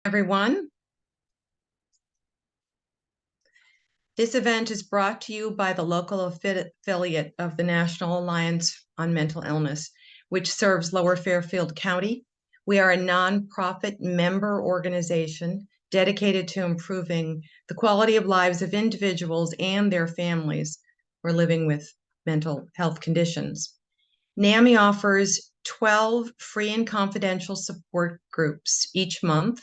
Everyone. This event is brought to you by the local affiliate of the National Alliance on Mental Illness, which serves Lower Fairfield County. We are a nonprofit member organization dedicated to improving the quality of lives of individuals and their families who are living with mental health conditions. NAMI offers 12 free and confidential support groups each month.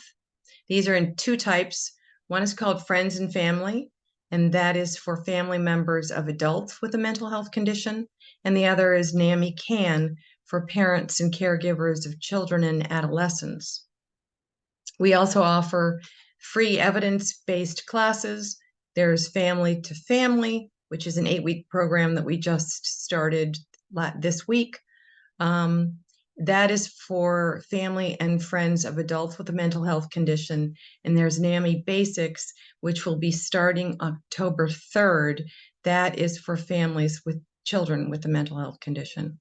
These are in two types. One is called Friends and Family, and that is for family members of adults with a mental health condition. And the other is NAMI CAN for parents and caregivers of children and adolescents. We also offer free evidence-based classes. There's Family to Family, which is an 8-week program that we just started this week. That is for family and friends of adults with a mental health condition. And there's NAMI Basics, which will be starting October 3rd. That is for families with children with a mental health condition.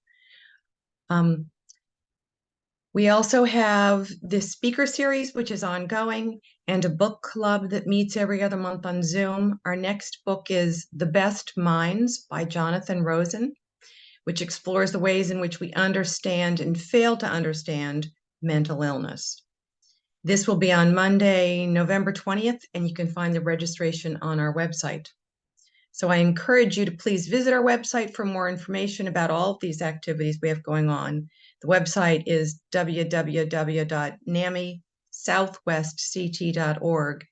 We also have this speaker series, which is ongoing, and a book club that meets every other month on Zoom. Our next book is The Best Minds by Jonathan Rosen, which explores the ways in which we understand and fail to understand mental illness. This will be on Monday, November 20th, and you can find the registration on our website. So I encourage you to please visit our website for more information about all of these activities we have going on. The website is www.namisouthwestct.org,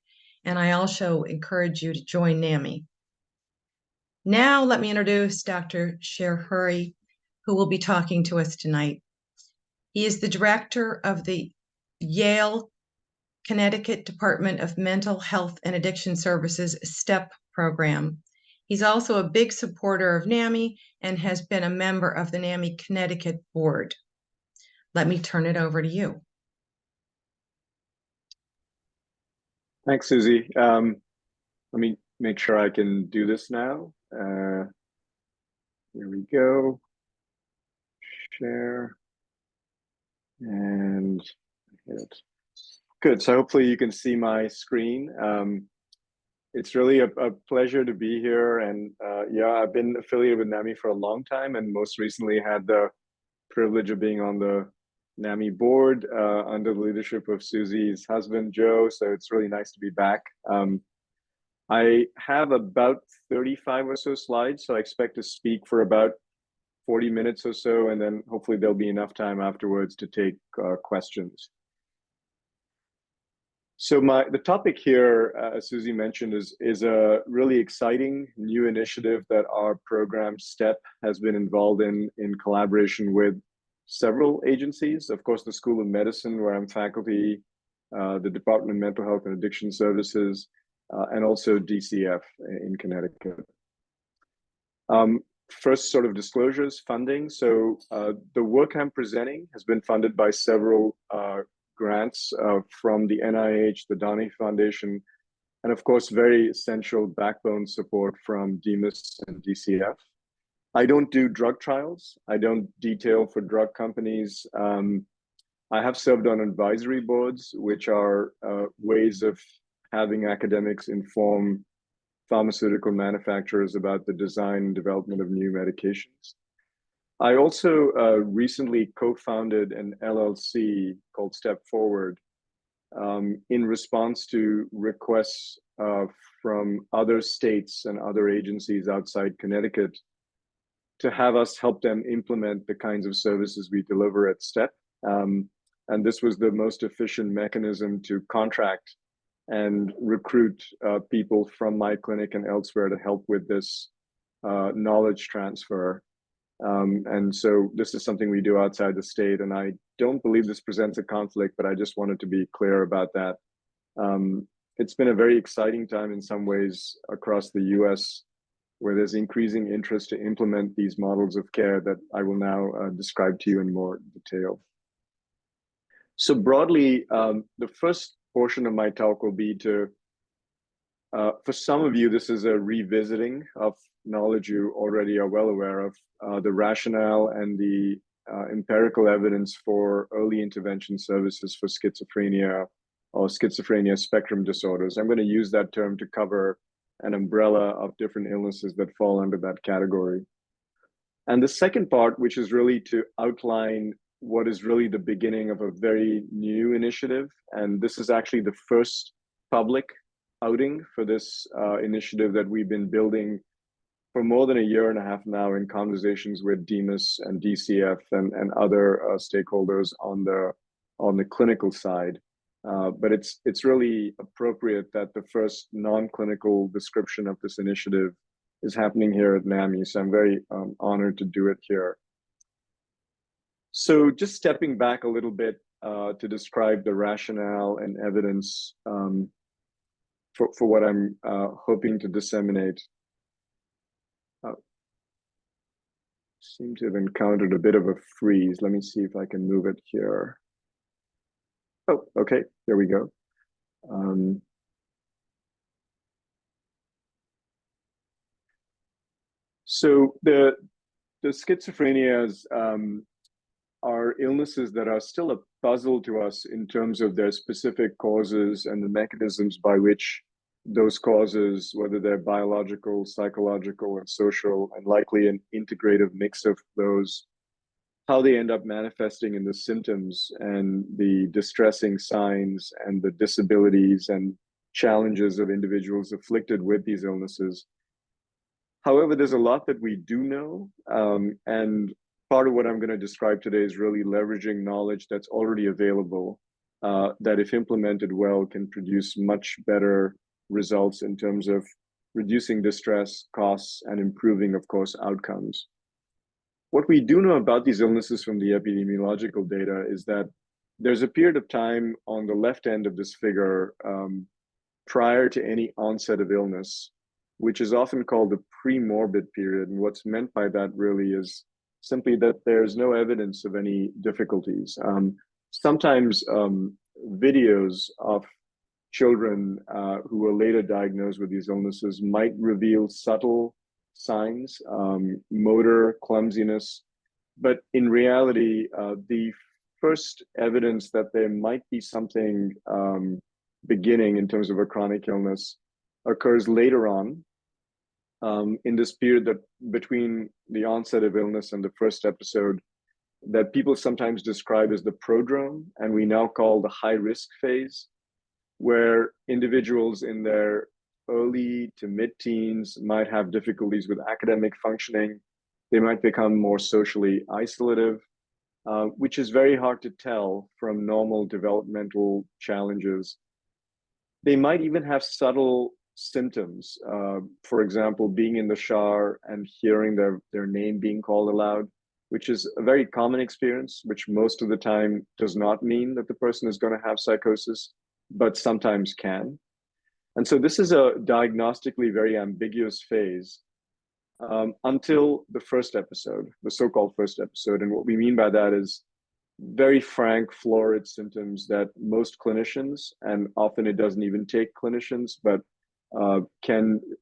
and I also encourage you to join NAMI. Now let me introduce Dr. Srihari, who will be talking to us tonight. He is the director of the Yale, Connecticut Department of Mental Health and Addiction Services STEP program. He's also a big supporter of NAMI and has been a member of the NAMI Connecticut board. Let me turn it over to you. Thanks, Susie. Let me make sure I can do this now. Here we go. Share. And hit. Good. So hopefully you can see my screen. It's really a pleasure to be here. And yeah, I've been affiliated with NAMI for a long time, and most recently had the privilege of being on the NAMI board under the leadership of Susie's husband, Joe. So it's really nice to be back. I have about 35 or so slides, so I expect to speak for about 40 minutes or so, and then hopefully there'll be enough time afterwards to take questions. So the topic here, as Susie mentioned, is a really exciting new initiative that our program STEP has been involved in collaboration with several agencies. Of course, the School of Medicine, where I'm faculty, the Department of Mental Health and Addiction Services, and also DCF in Connecticut. First, sort of disclosures, funding. So the work I'm presenting has been funded by several grants from the NIH, the Donny Foundation, and of course, very essential backbone support from DMIS and DCF. I don't do drug trials. I don't detail for drug companies. I have served on advisory boards, which are ways of having academics inform pharmaceutical manufacturers about the design and development of new medications. I also recently co-founded an LLC called Step Forward in response to requests from other states and other agencies outside Connecticut to have us help them implement the kinds of services we deliver at STEP. And this was the most efficient mechanism to contract and recruit people from my clinic and elsewhere to help with this knowledge transfer. And so this is something we do outside the state, and I don't believe this presents a conflict, but I just wanted to be clear about that. It's been a very exciting time in some ways across the US, where there's increasing interest to implement these models of care that I will now describe to you in more detail. So broadly, the first portion of my talk will be to, for some of you, this is a revisiting of knowledge you already are well aware of, the rationale and the empirical evidence for early intervention services for schizophrenia or schizophrenia spectrum disorders. I'm going to use that term to cover an umbrella of different illnesses that fall under that category. And the second part, which is really to outline what is really the beginning of a very new initiative. And this is actually the first public outing for this initiative that we've been building for more than a year and a half now in conversations with DEMIS and DCF and other stakeholders on the clinical side. But it's really appropriate that the first non-clinical description of this initiative is happening here at NAMI. So I'm very honored to do it here. So just stepping back a little bit to describe the rationale and evidence for what I'm hoping to disseminate. Seem to have encountered a bit of a freeze. Let me see if I can move it here. Oh, okay, there we go. So the schizophrenias are illnesses that are still a puzzle to us in terms of their specific causes and the mechanisms by which those causes, whether they're biological, psychological, and social, and likely an integrative mix of those, how they end up manifesting in the symptoms and the distressing signs and the disabilities and challenges of individuals afflicted with these illnesses. However, there's a lot that we do know, and part of what I'm going to describe today is really leveraging knowledge that's already available, that if implemented well, can produce much better results in terms of reducing distress, costs, and improving, of course, outcomes. What we do know about these illnesses from the epidemiological data is that there's a period of time on the left end of this figure prior to any onset of illness, which is often called the pre-morbid period. And what's meant by that really is simply that there's no evidence of any difficulties. Sometimes videos of children who were later diagnosed with these illnesses might reveal subtle signs, motor clumsiness, but in reality, the first evidence that there might be something beginning in terms of a chronic illness occurs later on in this period that between the onset of illness and the first episode that people sometimes describe as the prodrome, and we now call the high risk phase, where individuals in their early to mid-teens might have difficulties with academic functioning. They might become more socially isolative, which is very hard to tell from normal developmental challenges. They might even have subtle symptoms. For example, being in the shower and hearing their name being called aloud, which is a very common experience, which most of the time does not mean that the person is going to have psychosis, but sometimes can. And so this is a diagnostically very ambiguous phase until the first episode, the so-called first episode. And what we mean by that is very frank, florid symptoms that most clinicians, and often it doesn't even take clinicians, but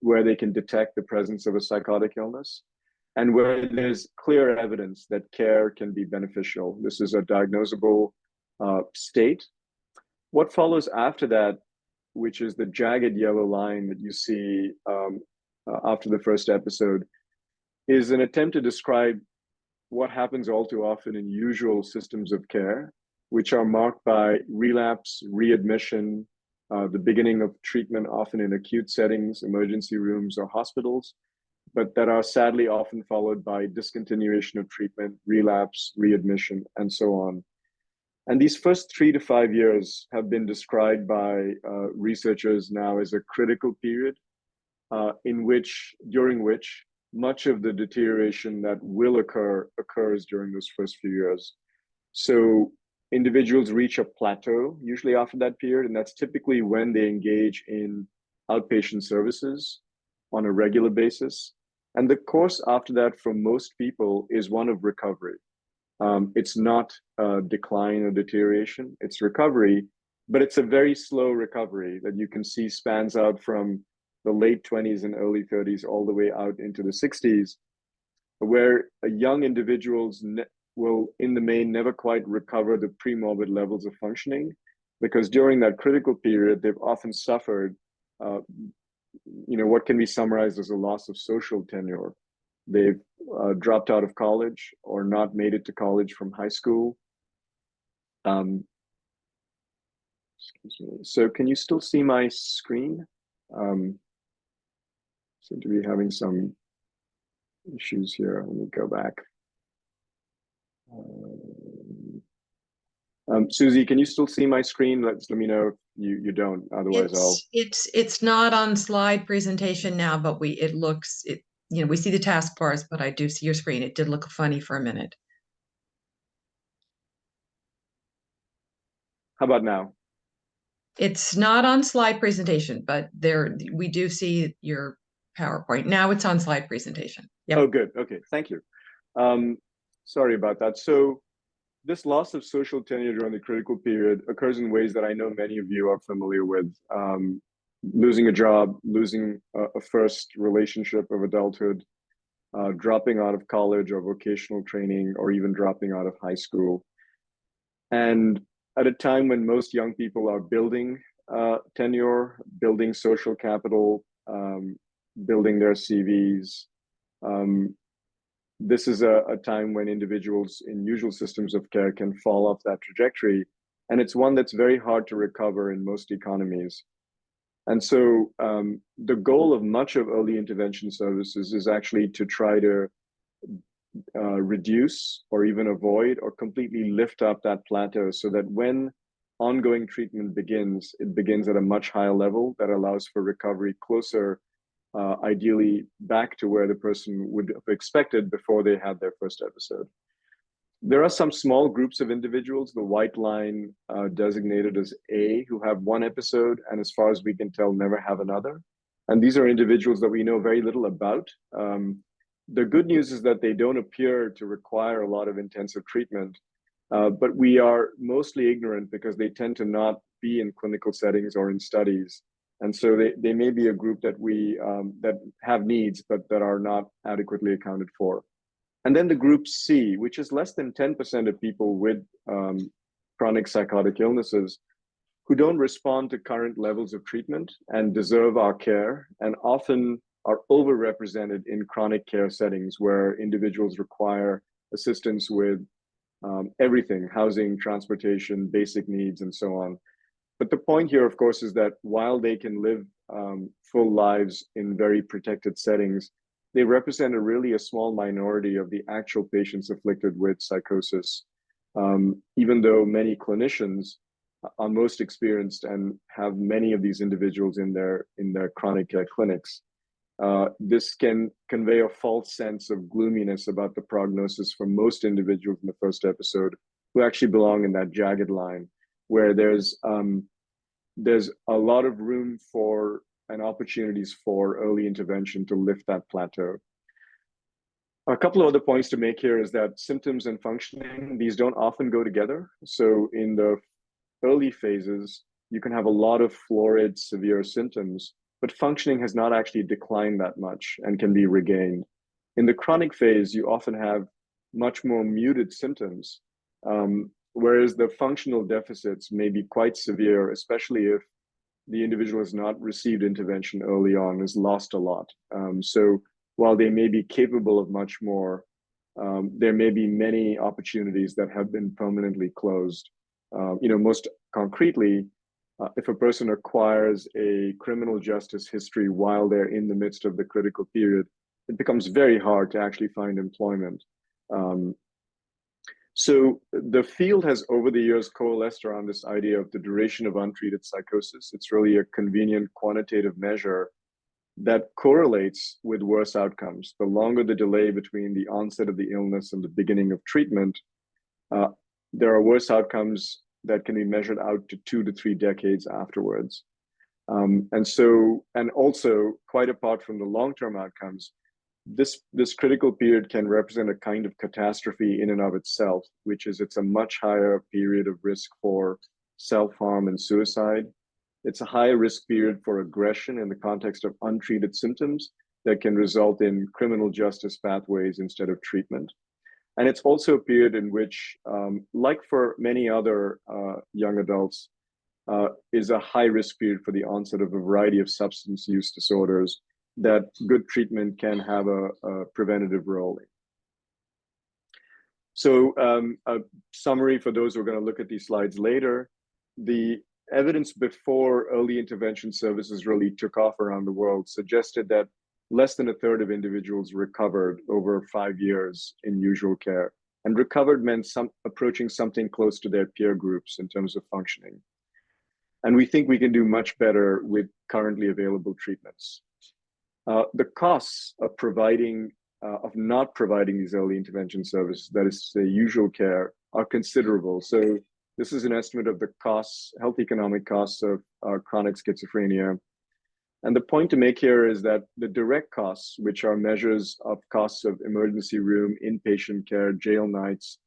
where they can detect the presence of a psychotic illness, and where there's clear evidence that care can be beneficial. This is a diagnosable state. What follows after that, which is the jagged yellow line that you see after the first episode, is an attempt to describe what happens all too often in usual systems of care, which are marked by relapse, readmission, the beginning of treatment, often in acute settings, emergency rooms or hospitals, but that are sadly often followed by discontinuation of treatment, relapse, readmission, and so on. And these first 3 to 5 years have been described by researchers now as a critical period during which much of the deterioration that will occurs during those first few years. So individuals reach a plateau usually after that period, and that's typically when they engage in outpatient services on a regular basis. And the course after that for most people is one of recovery. It's not decline or deterioration, it's recovery, but it's a very slow recovery that you can see spans out from the late 20s and early 30s all the way out into the 60s, where young individuals will, in the main, never quite recover the pre-morbid levels of functioning, because during that critical period, they've often suffered, what can be summarized as a loss of social tenure. They've dropped out of college or not made it to college from high school. Excuse me. So can you still see my screen? Seem to be having some issues here. Let me go back. Susie, can you still see my screen? Let me know if you don't. Otherwise, it's not on slide presentation now, but we see the taskbars, but I do see your screen. It did look funny for a minute. How about now? It's not on slide presentation, but we do see your PowerPoint. Now it's on slide presentation. Yep. Oh, good. Okay, thank you. Sorry about that. So this loss of social tenure during the critical period occurs in ways that I know many of you are familiar with. Losing a job, losing a first relationship of adulthood, dropping out of college or vocational training, or even dropping out of high school. And at a time when most young people are building tenure, building social capital, building their CVs, this is a time when individuals in usual systems of care can fall off that trajectory. And it's one that's very hard to recover in most economies. And so the goal of much of early intervention services is actually to try to reduce or even avoid or completely lift up that plateau so that when ongoing treatment begins, it begins at a much higher level that allows for recovery closer, ideally back to where the person would have expected before they had their first episode. There are some small groups of individuals, the white line designated as A, who have one episode and as far as we can tell, never have another. And these are individuals that we know very little about. The good news is that they don't appear to require a lot of intensive treatment, but we are mostly ignorant because they tend to not be in clinical settings or in studies. And so they may be a group that that have needs, but that are not adequately accounted for. And then the group C, which is less than 10% of people with chronic psychotic illnesses who don't respond to current levels of treatment and deserve our care, and often are overrepresented in chronic care settings where individuals require assistance with everything, housing, transportation, basic needs, and so on. But the point here, of course, is that while they can live full lives in very protected settings, they represent a small minority of the actual patients afflicted with psychosis, even though many clinicians are most experienced and have many of these individuals in their chronic care clinics. This can convey a false sense of gloominess about the prognosis for most individuals in the first episode who actually belong in that jagged line, where there's a lot of room for and opportunities for early intervention to lift that plateau. A couple of other points to make here is that symptoms and functioning, these don't often go together. So in the early phases, you can have a lot of florid, severe symptoms, but functioning has not actually declined that much and can be regained. In the chronic phase, you often have much more muted symptoms, whereas the functional deficits may be quite severe, especially if the individual has not received intervention early on, has lost a lot. So while they may be capable of much more, there may be many opportunities that have been permanently closed. Most concretely, if a person acquires a criminal justice history while they're in the midst of the critical period, it becomes very hard to actually find employment. So the field has over the years coalesced around this idea of the duration of untreated psychosis. It's really a convenient quantitative measure that correlates with worse outcomes. The longer the delay between the onset of the illness and the beginning of treatment, there are worse outcomes that can be measured out to 2 to 3 decades afterwards. And also, quite apart from the long-term outcomes, this critical period can represent a kind of catastrophe in and of itself, which is it's a much higher period of risk for self-harm and suicide. It's a higher risk period for aggression in the context of untreated symptoms that can result in criminal justice pathways instead of treatment. And it's also a period in which, like for many other young adults, is a high risk period for the onset of a variety of substance use disorders that good treatment can have a preventative role in. So a summary for those who are going to look at these slides later, the evidence before early intervention services really took off around the world suggested that less than a third of individuals recovered over 5 years in usual care. And recovered meant approaching something close to their peer groups in terms of functioning. And we think we can do much better with currently available treatments. The costs of not providing these early intervention services, that is to say usual care, are considerable. So this is an estimate of the costs, health economic costs of chronic schizophrenia. And the point to make here is that the direct costs, which are measures of costs of emergency room, inpatient care, jail nights,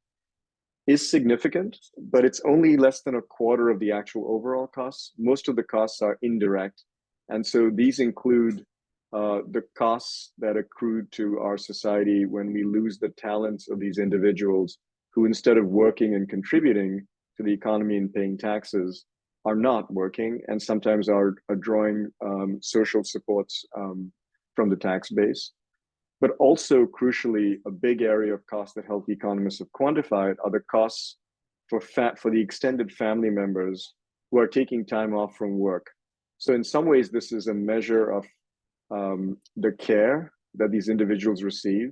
is significant, but it's only less than a quarter of the actual overall costs. Most of the costs are indirect. And so these include the costs that accrue to our society when we lose the talents of these individuals who, instead of working and contributing to the economy and paying taxes, are not working and sometimes are drawing social supports from the tax base. But also, crucially, a big area of cost that health economists have quantified are the costs for the extended family members who are taking time off from work. So in some ways, this is a measure of the care that these individuals receive.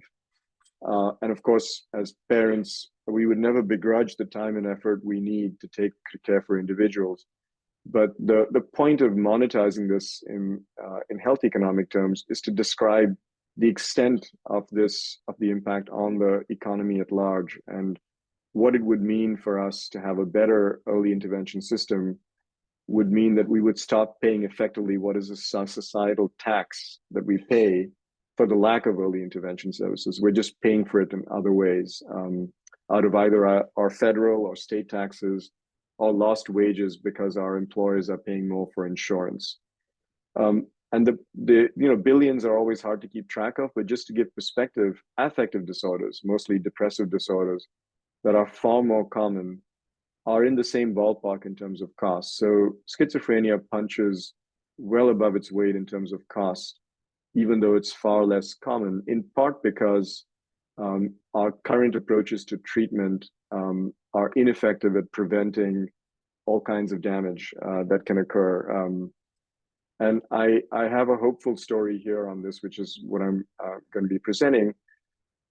And of course, as parents, we would never begrudge the time and effort we need to take care for individuals. But the point of monetizing this in health economic terms is to describe the extent of the impact on the economy at large and what it would mean for us to have a better early intervention system would mean that we would stop paying effectively what is a societal tax that we pay for the lack of early intervention services. We're just paying for it in other ways, out of either our federal or state taxes or lost wages because our employers are paying more for insurance. And the billions are always hard to keep track of, but just to give perspective, affective disorders, mostly depressive disorders that are far more common, are in the same ballpark in terms of cost. So schizophrenia punches well above its weight in terms of cost, even though it's far less common, in part because our current approaches to treatment are ineffective at preventing all kinds of damage that can occur. And I have a hopeful story here on this, which is what I'm going to be presenting.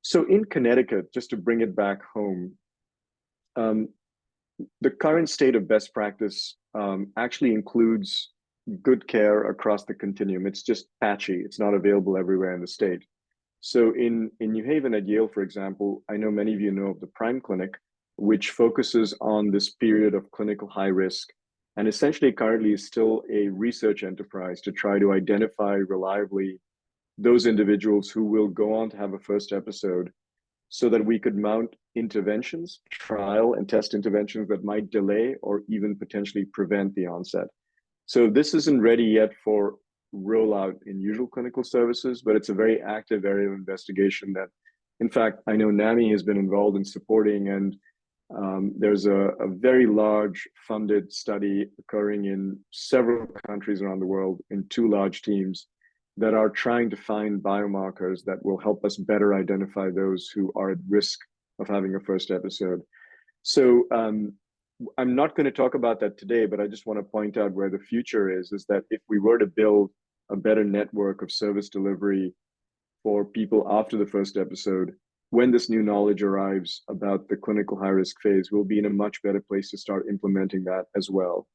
So in Connecticut, just to bring it back home, the current state of best practice actually includes good care across the continuum. It's just patchy. It's not available everywhere in the state. So in New Haven at Yale, for example, I know many of you know of the Prime Clinic, which focuses on this period of clinical high risk, and essentially currently is still a research enterprise to try to identify reliably those individuals who will go on to have a first episode so that we could mount interventions, trial and test interventions that might delay or even potentially prevent the onset. So this isn't ready yet for rollout in usual clinical services, but it's a very active area of investigation that, in fact, I know NAMI has been involved in supporting, and there's a very large funded study occurring in several countries around the world in 2 large teams that are trying to find biomarkers that will help us better identify those who are at risk of having a first episode. So I'm not going to talk about that today, but I just want to point out where the future is that if we were to build a better network of service delivery for people after the first episode, when this new knowledge arrives about the clinical high risk phase, we'll be in a much better place to start implementing that as well.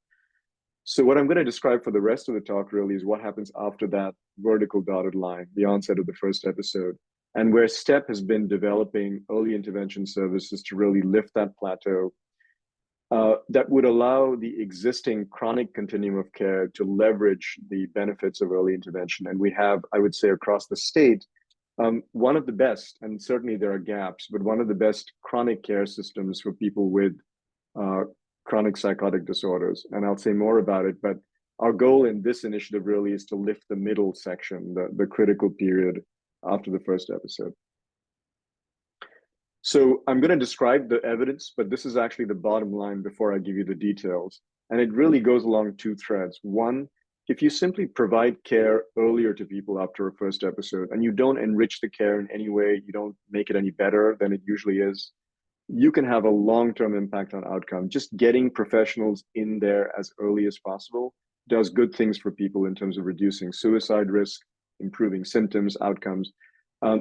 So what I'm going to describe for the rest of the talk really is what happens after that vertical dotted line, the onset of the first episode, and where STEP has been developing early intervention services to really lift that plateau that would allow the existing chronic continuum of care to leverage the benefits of early intervention. And we have, I would say, across the state, one of the best, and certainly there are gaps, but one of the best chronic care systems for people with chronic psychotic disorders. And I'll say more about it, but our goal in this initiative really is to lift the middle section, the critical period after the first episode. So I'm going to describe the evidence, but this is actually the bottom line before I give you the details. And it really goes along two threads. One, if you simply provide care earlier to people after a first episode and you don't enrich the care in any way, you don't make it any better than it usually is, you can have a long-term impact on outcome. Just getting professionals in there as early as possible does good things for people in terms of reducing suicide risk, improving symptoms, outcomes.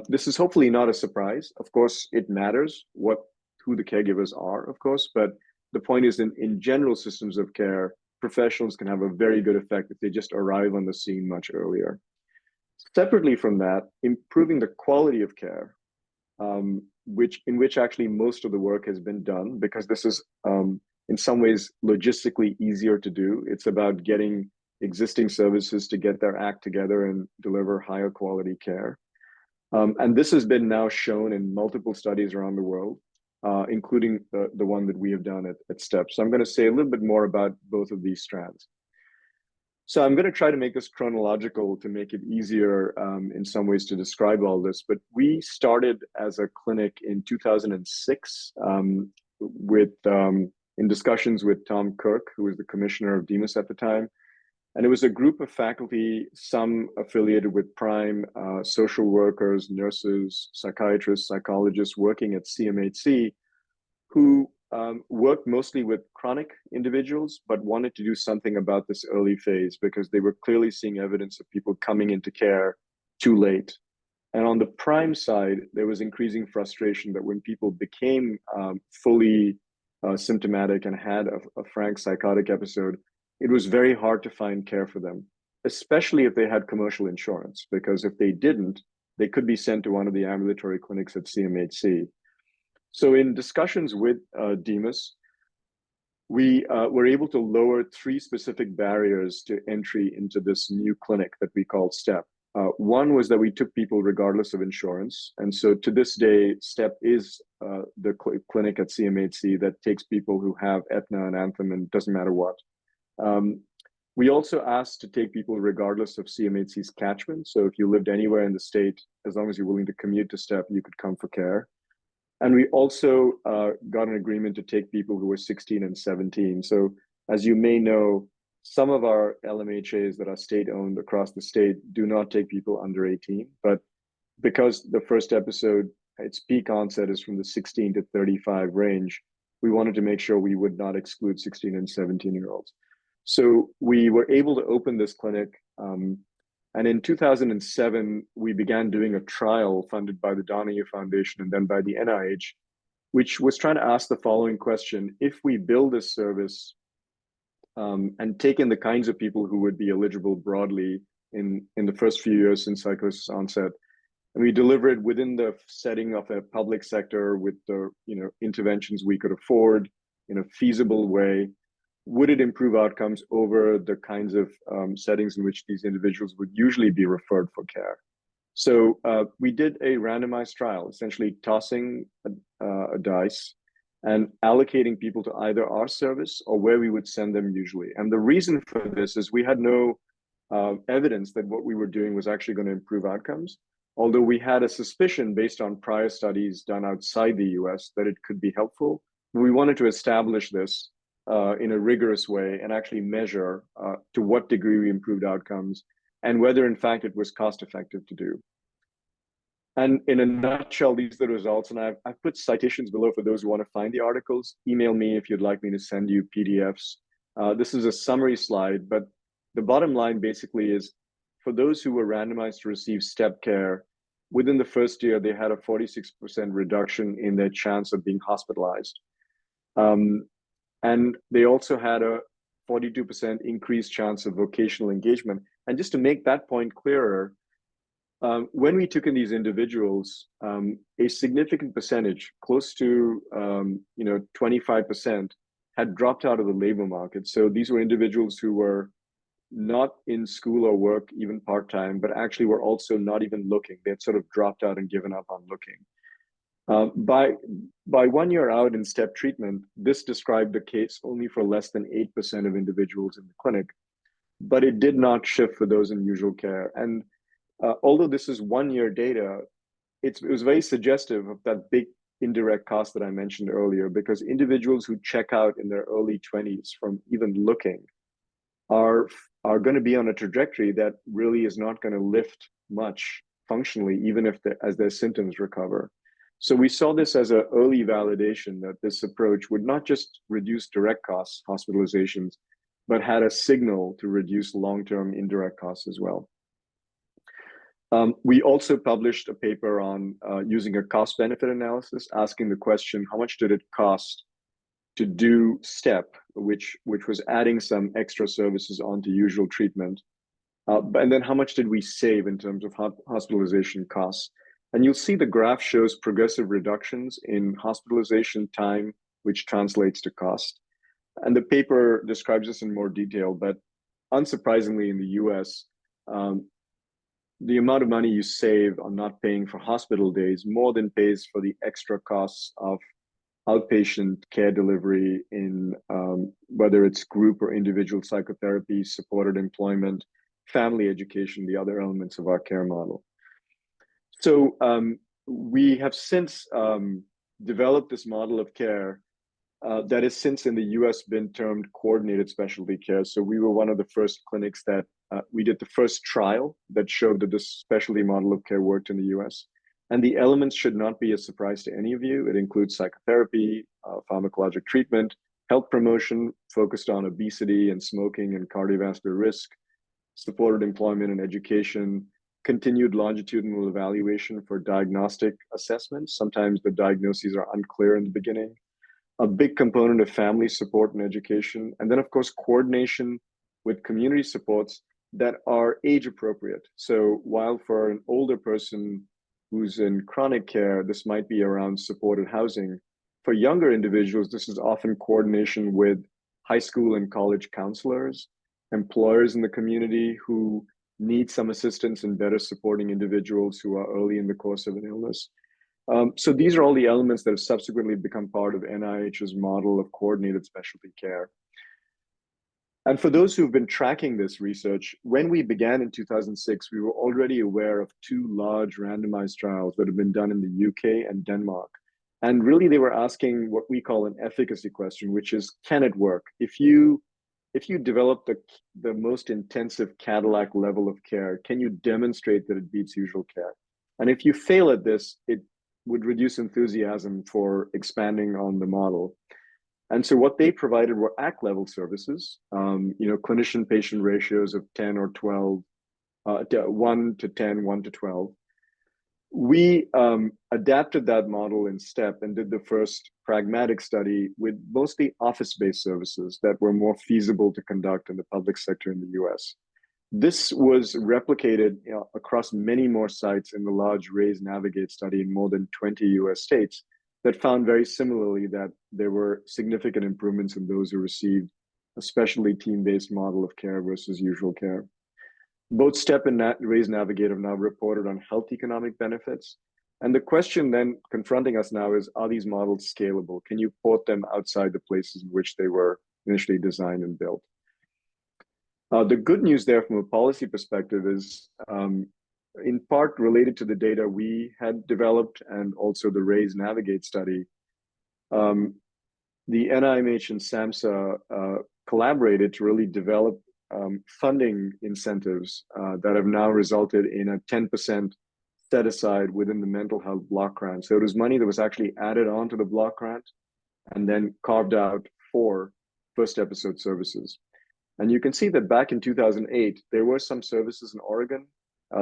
This is hopefully not a surprise. Of course, it matters who the caregivers are, of course, but the point is in general systems of care, professionals can have a very good effect if they just arrive on the scene much earlier. Separately from that, improving the quality of care, in which actually most of the work has been done, because this is in some ways logistically easier to do. It's about getting existing services to get their act together and deliver higher quality care. And this has been now shown in multiple studies around the world, including the one that we have done at STEP. So I'm going to say a little bit more about both of these strands. So I'm going to try to make this chronological to make it easier in some ways to describe all this. But we started as a clinic in 2006 in discussions with Tom Kirk, who was the commissioner of DEMIS at the time. And it was a group of faculty, some affiliated with Prime, social workers, nurses, psychiatrists, psychologists working at CMHC, who worked mostly with chronic individuals, but wanted to do something about this early phase because they were clearly seeing evidence of people coming into care too late. And on the Prime side, there was increasing frustration that when people became fully symptomatic and had a frank psychotic episode, it was very hard to find care for them, especially if they had commercial insurance, because if they didn't, they could be sent to one of the ambulatory clinics at CMHC. So in discussions with DEMIS, we were able to lower 3 specific barriers to entry into this new clinic that we called STEP. One was that we took people regardless of insurance. And so to this day, STEP is the clinic at CMHC that takes people who have Aetna and Anthem, and doesn't matter what. We also asked to take people regardless of CMHC's catchment. So if you lived anywhere in the state, as long as you're willing to commute to STEP, you could come for care. And we also got an agreement to take people who were 16 and 17. So as you may know, some of our LMHAs that are state-owned across the state do not take people under 18. But because the first episode, its peak onset is from the 16 to 35 range, we wanted to make sure we would not exclude 16 and 17-year-olds. So we were able to open this clinic. And in 2007, we began doing a trial funded by the Donahue Foundation and then by the NIH, which was trying to ask the following question: if we build this service and take in the kinds of people who would be eligible broadly in the first few years since psychosis onset, and we deliver it within the setting of a public sector with the interventions we could afford in a feasible way, would it improve outcomes over the kinds of settings in which these individuals would usually be referred for care? So we did a randomized trial, essentially tossing a dice and allocating people to either our service or where we would send them usually. And the reason for this is we had no evidence that what we were doing was actually going to improve outcomes, although we had a suspicion based on prior studies done outside the US that it could be helpful. We wanted to establish this in a rigorous way and actually measure to what degree we improved outcomes and whether in fact it was cost effective to do. And in a nutshell, these are the results. And I've put citations below for those who want to find the articles. Email me if you'd like me to send you PDFs. This is a summary slide, but the bottom line basically is for those who were randomized to receive STEP care, within the first year, they had a 46% reduction in their chance of being hospitalized. And they also had a 42% increased chance of vocational engagement. And just to make that point clearer, when we took in these individuals, a significant percentage, close to 25%, had dropped out of the labor market. So these were individuals who were not in school or work, even part-time, but actually were also not even looking. They had sort of dropped out and given up on looking. By 1 year out in STEP treatment, this described the case only for less than 8% of individuals in the clinic, but it did not shift for those in usual care. And although this is 1 year data, it was very suggestive of that big indirect costs that I mentioned earlier, because individuals who check out in their early 20s from even looking are going to be on a trajectory that really is not going to lift much functionally, even if as their symptoms recover. So we saw this as an early validation that this approach would not just reduce direct costs, hospitalizations, but had a signal to reduce long-term indirect costs as well. We also published a paper on using a cost-benefit analysis, asking the question, how much did it cost to do STEP, which was adding some extra services onto usual treatment? And then how much did we save in terms of hospitalization costs? And you'll see the graph shows progressive reductions in hospitalization time, which translates to cost. And the paper describes this in more detail, but unsurprisingly in the US, the amount of money you save on not paying for hospital days more than pays for the extra costs of outpatient care delivery in whether it's group or individual psychotherapy, supported employment, family education, the other elements of our care model. So we have since developed this model of care that has since in the US been termed coordinated specialty care. So we were one of the first clinics that we did the first trial that showed that this specialty model of care worked in the US. And the elements should not be a surprise to any of you. It includes psychotherapy, pharmacologic treatment, health promotion focused on obesity and smoking and cardiovascular risk, supported employment and education, continued longitudinal evaluation for diagnostic assessments. Sometimes the diagnoses are unclear in the beginning. A big component of family support and education. And then, of course, coordination with community supports that are age appropriate. So while for an older person who's in chronic care, this might be around supported housing, for younger individuals, this is often coordination with high school and college counselors, employers in the community who need some assistance in better supporting individuals who are early in the course of an illness. So these are all the elements that have subsequently become part of NIH's model of coordinated specialty care. And for those who've been tracking this research, when we began in 2006, we were already aware of two large randomized trials that have been done in the UK and Denmark. And really, they were asking what we call an efficacy question, which is, can it work? If you develop the most intensive Cadillac level of care, can you demonstrate that it beats usual care? And if you fail at this, it would reduce enthusiasm for expanding on the model. And so what they provided were ACT level services, clinician-patient ratios of 10 or 12, 1 to 10, 1 to 12. We adapted that model in STEP and did the first pragmatic study with mostly office-based services that were more feasible to conduct in the public sector in the US. This was replicated across many more sites in the large RAISE Navigate study in more than 20 US states that found very similarly that there were significant improvements in those who received a specialty team-based model of care versus usual care. Both STEP and RAISE Navigate have now reported on health economic benefits. And the question then confronting us now is, are these models scalable? Can you port them outside the places in which they were initially designed and built? The good news there from a policy perspective is in part related to the data we had developed and also the RAISE Navigate study. The NIMH and SAMHSA collaborated to really develop funding incentives that have now resulted in a 10% set aside within the mental health block grant. So it was money that was actually added on to the block grant and then carved out for first episode services. And you can see that back in 2008, there were some services in Oregon.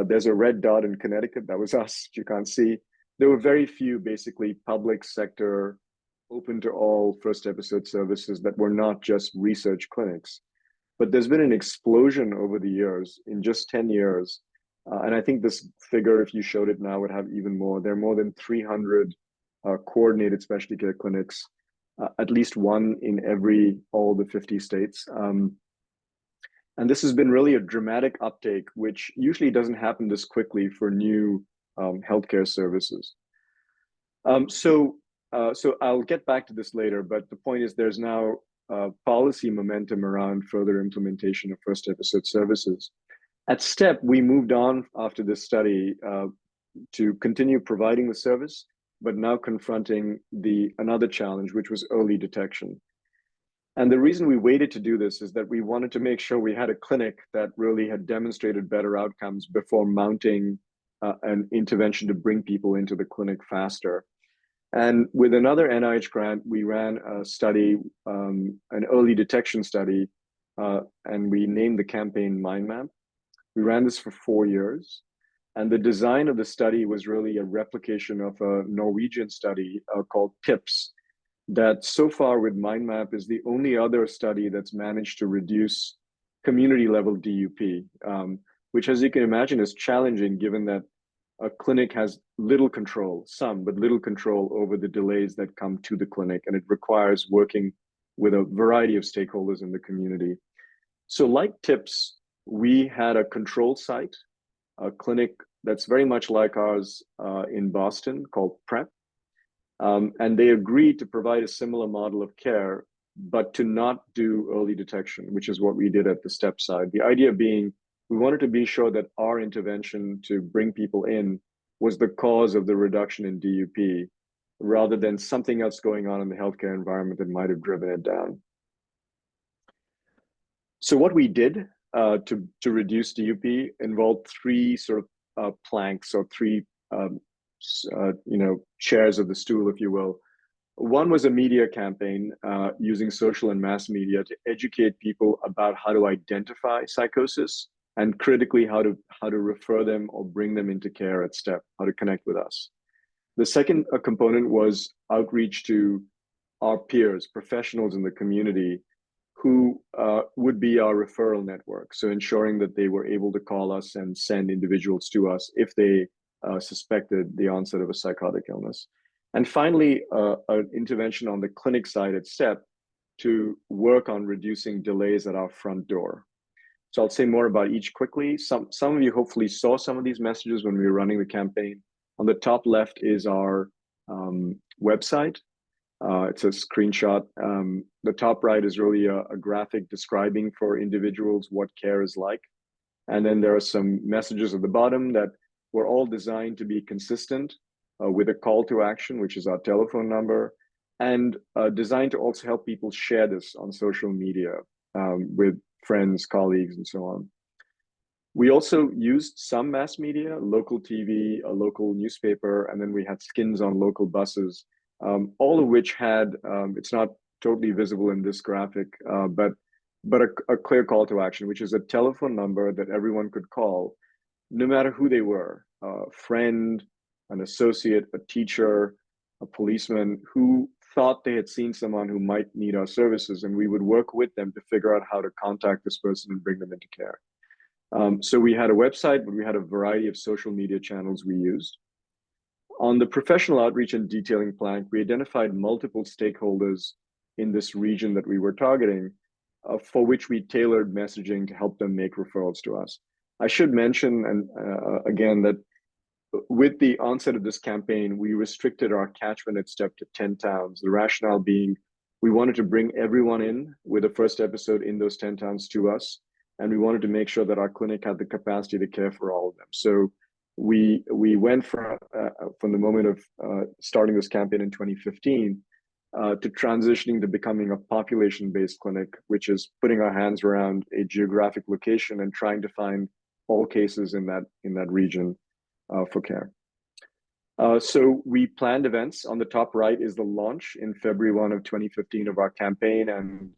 There's a red dot in Connecticut. That was us, you can't see. There were very few basically public sector, open to all first episode services that were not just research clinics. But there's been an explosion over the years, in just 10 years. And I think this figure, if you showed it now, would have even more. There are more than 300 coordinated specialty care clinics, at least one in all the 50 states. And this has been really a dramatic uptake, which usually doesn't happen this quickly for new healthcare services. So I'll get back to this later, but the point is there's now policy momentum around further implementation of first episode services. At STEP, we moved on after this study to continue providing the service, but now confronting another challenge, which was early detection. And the reason we waited to do this is that we wanted to make sure we had a clinic that really had demonstrated better outcomes before mounting an intervention to bring people into the clinic faster. And with another NIH grant, we ran a study, an early detection study, and we named the campaign MindMap. We ran this for 4 years. And the design of the study was really a replication of a Norwegian study called TIPS, that so far with MindMap is the only other study that's managed to reduce community level DUP, which, as you can imagine, is challenging given that a clinic has little control, but little control over the delays that come to the clinic, and it requires working with a variety of stakeholders in the community. So like TIPS, we had a control site, a clinic that's very much like ours in Boston called PrEP. And they agreed to provide a similar model of care, but to not do early detection, which is what we did at the STEP side. The idea being, we wanted to be sure that our intervention to bring people in was the cause of the reduction in DUP, rather than something else going on in the healthcare environment that might have driven it down. So what we did to reduce DUP involved three sort of planks, or three chairs of the stool, if you will. One was a media campaign using social and mass media to educate people about how to identify psychosis, and critically how to refer them or bring them into care at STEP, how to connect with us. The second component was outreach to our peers, professionals in the community, who would be our referral network. So ensuring that they were able to call us and send individuals to us if they suspected the onset of a psychotic illness. And finally, an intervention on the clinic side at STEP to work on reducing delays at our front door. So I'll say more about each quickly. Some of you hopefully saw some of these messages when we were running the campaign. On the top left is our website. It's a screenshot. The top right is really a graphic describing for individuals what care is like. And then there are some messages at the bottom that were all designed to be consistent with a call to action, which is our telephone number, and designed to also help people share this on social media with friends, colleagues, and so on. We also used some mass media, local TV, a local newspaper, and then we had skins on local buses, all of which had, it's not totally visible in this graphic, but a clear call to action, which is a telephone number that everyone could call, no matter who they were, a friend, an associate, a teacher, a policeman, who thought they had seen someone who might need our services, and we would work with them to figure out how to contact this person and bring them into care. So we had a website, but we had a variety of social media channels we used. On the professional outreach and detailing plank, we identified multiple stakeholders in this region that we were targeting, for which we tailored messaging to help them make referrals to us. I should mention, and again, that with the onset of this campaign, we restricted our catchment at STEP to 10 towns. The rationale being, we wanted to bring everyone in with the first episode in those 10 towns to us, and we wanted to make sure that our clinic had the capacity to care for all of them. So we went from the moment of starting this campaign in 2015 to transitioning to becoming a population-based clinic, which is putting our hands around a geographic location and trying to find all cases in that region for care. So we planned events. On the top right is the launch in February 1 of 2015 of our campaign, and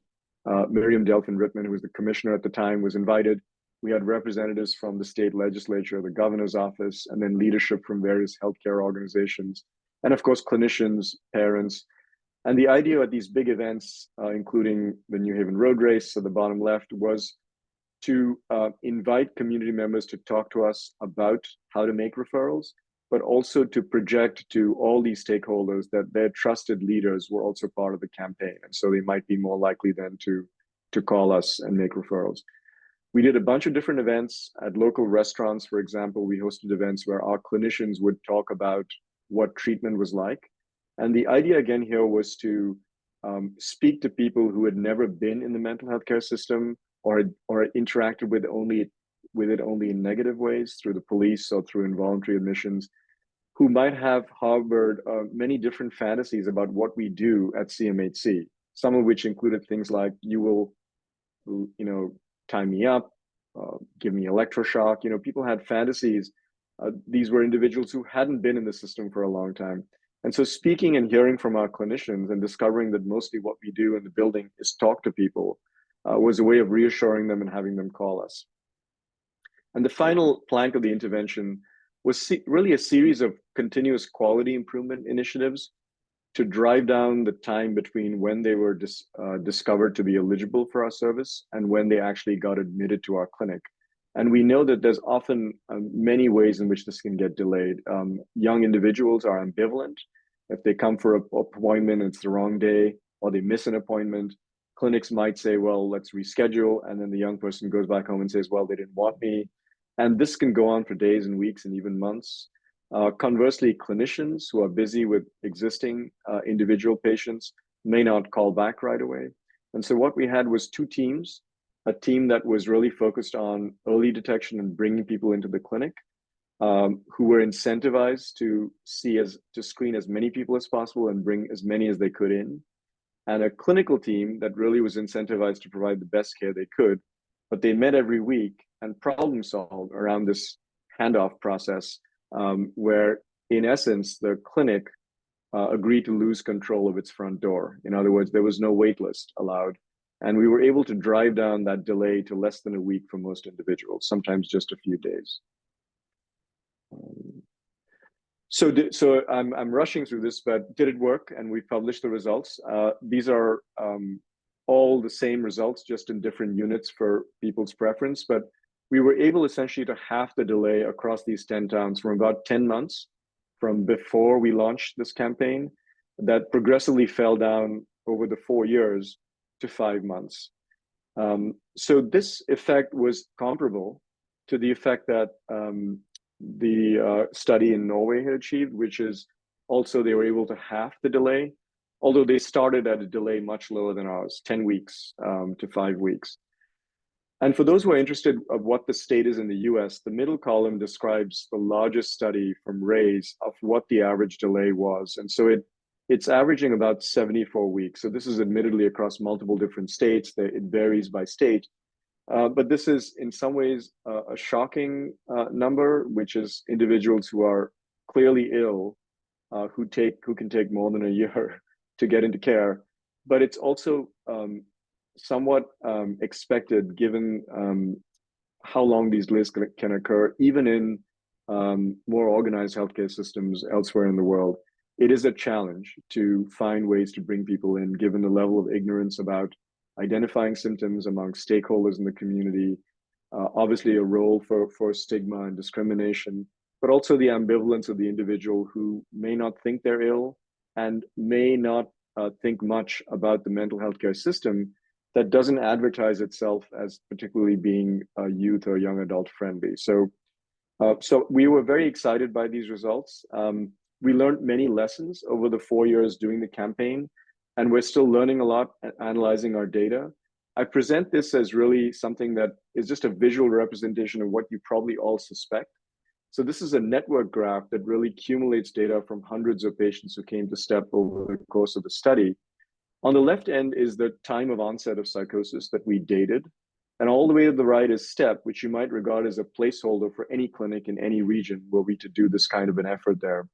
Miriam Delphin-Rittman, who was the commissioner at the time, was invited. We had representatives from the state legislature, the governor's office, and then leadership from various healthcare organizations, and of course, clinicians, parents. And the idea at these big events, including the New Haven Road Race at the bottom left, was to invite community members to talk to us about how to make referrals, but also to project to all these stakeholders that their trusted leaders were also part of the campaign. And so they might be more likely then to call us and make referrals. We did a bunch of different events at local restaurants. For example, we hosted events where our clinicians would talk about what treatment was like. And the idea again here was to speak to people who had never been in the mental health care system, or interacted with it only in negative ways through the police or through involuntary admissions, who might have harbored many different fantasies about what we do at CMHC, some of which included things like, you will, tie me up, give me electroshock. People had fantasies. These were individuals who hadn't been in the system for a long time. And so speaking and hearing from our clinicians and discovering that mostly what we do in the building is talk to people was a way of reassuring them and having them call us. And the final plank of the intervention was really a series of continuous quality improvement initiatives to drive down the time between when they were discovered to be eligible for our service and when they actually got admitted to our clinic. And we know that there's often many ways in which this can get delayed. Young individuals are ambivalent. If they come for an appointment, it's the wrong day, or they miss an appointment, clinics might say, well, let's reschedule. And then the young person goes back home and says, well, they didn't want me. And this can go on for days and weeks and even months. Conversely, clinicians who are busy with existing individual patients may not call back right away. And so what we had was two teams, a team that was really focused on early detection and bringing people into the clinic, who were incentivized to screen as many people as possible and bring as many as they could in, and a clinical team that really was incentivized to provide the best care they could. But they met every week and problem solved around this handoff process, where in essence, the clinic agreed to lose control of its front door. In other words, there was no wait list allowed. And we were able to drive down that delay to less than a week for most individuals, sometimes just a few days. So I'm rushing through this, but did it work? And we published the results. These are all the same results, just in different units for people's preference. But we were able essentially to halve the delay across these 10 towns from about 10 months from before we launched this campaign, that progressively fell down over the 4 years to 5 months. So this effect was comparable to the effect that the study in Norway had achieved, which is also they were able to halve the delay, although they started at a delay much lower than ours, 10 weeks to 5 weeks. And for those who are interested of what the state is in the US, the middle column describes the largest study from RAISE of what the average delay was. And so it's averaging about 74 weeks. So this is admittedly across multiple different states. It varies by state. But this is in some ways a shocking number, which is individuals who are clearly ill, who can take more than a year to get into care. But it's also somewhat expected given how long these delays can occur, even in more organized healthcare systems elsewhere in the world. It is a challenge to find ways to bring people in, given the level of ignorance about identifying symptoms among stakeholders in the community, obviously a role for stigma and discrimination, but also the ambivalence of the individual who may not think they're ill and may not think much about the mental health care system that doesn't advertise itself as particularly being youth or young adult friendly. So we were very excited by these results. We learned many lessons over the 4 years doing the campaign, and we're still learning a lot and analyzing our data. I present this as really something that is just a visual representation of what you probably all suspect. So this is a network graph that really accumulates data from hundreds of patients who came to STEP over the course of the study. On the left end is the time of onset of psychosis that we dated. And all the way to the right is STEP, which you might regard as a placeholder for any clinic in any region were we to do this kind of an effort there.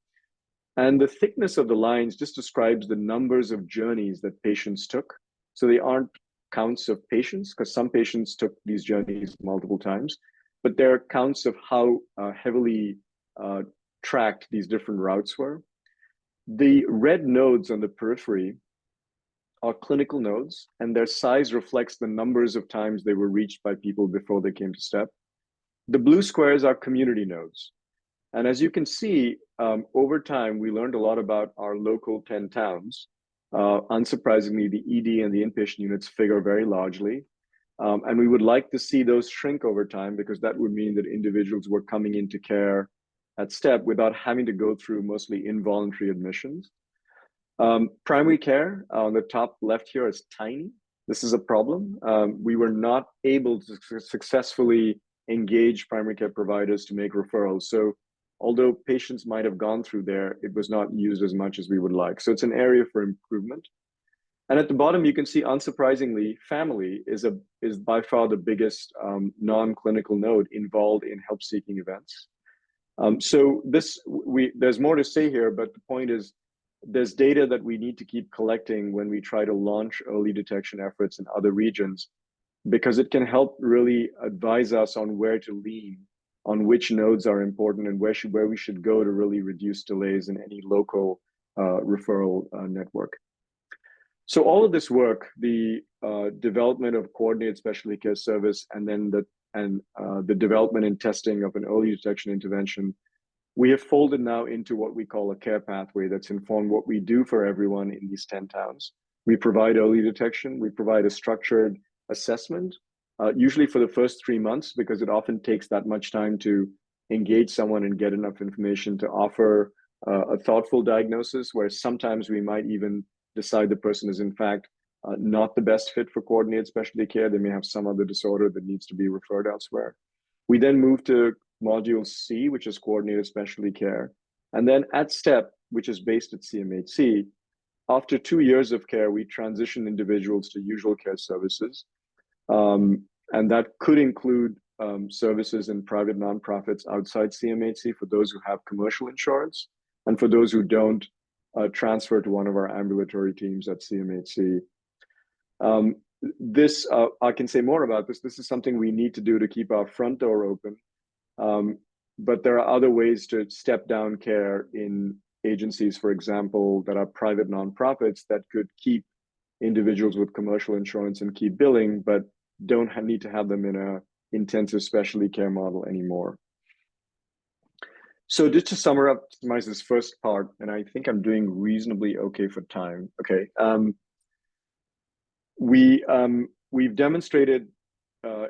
And the thickness of the lines just describes the numbers of journeys that patients took. So they aren't counts of patients, because some patients took these journeys multiple times, but they're counts of how heavily tracked these different routes were. The red nodes on the periphery are clinical nodes, and their size reflects the numbers of times they were reached by people before they came to STEP. The blue squares are community nodes. And as you can see, over time, we learned a lot about our local 10 towns. Unsurprisingly, the ED and the inpatient units figure very largely. And we would like to see those shrink over time, because that would mean that individuals were coming into care at STEP without having to go through mostly involuntary admissions. Primary care on the top left here is tiny. This is a problem. We were not able to successfully engage primary care providers to make referrals. So although patients might have gone through there, it was not used as much as we would like. So it's an area for improvement. And at the bottom, you can see, unsurprisingly, family is by far the biggest non-clinical node involved in help-seeking events. So there's more to say here, but the point is, there's data that we need to keep collecting when we try to launch early detection efforts in other regions, because it can help really advise us on where to lean, on which nodes are important, and where we should go to really reduce delays in any local referral network. So all of this work, the development of coordinated specialty care service, and then the development and testing of an early detection intervention, we have folded now into what we call a care pathway that's informed what we do for everyone in these 10 towns. We provide early detection. We provide a structured assessment, usually for the first 3 months, because it often takes that much time to engage someone and get enough information to offer a thoughtful diagnosis, where sometimes we might even decide the person is in fact not the best fit for coordinated specialty care. They may have some other disorder that needs to be referred elsewhere. We then move to module C, which is coordinated specialty care. And then at STEP, which is based at CMHC, after 2 years of care, we transition individuals to usual care services. And that could include services in private nonprofits outside CMHC for those who have commercial insurance, and for those who don't, transfer to one of our ambulatory teams at CMHC. I can say more about this. This is something we need to do to keep our front door open. But there are other ways to step down care in agencies, for example, that are private nonprofits that could keep individuals with commercial insurance and keep billing, but don't need to have them in a intensive specialty care model anymore. So just to summarize this first part, and I think I'm doing reasonably okay for time. Okay, we've demonstrated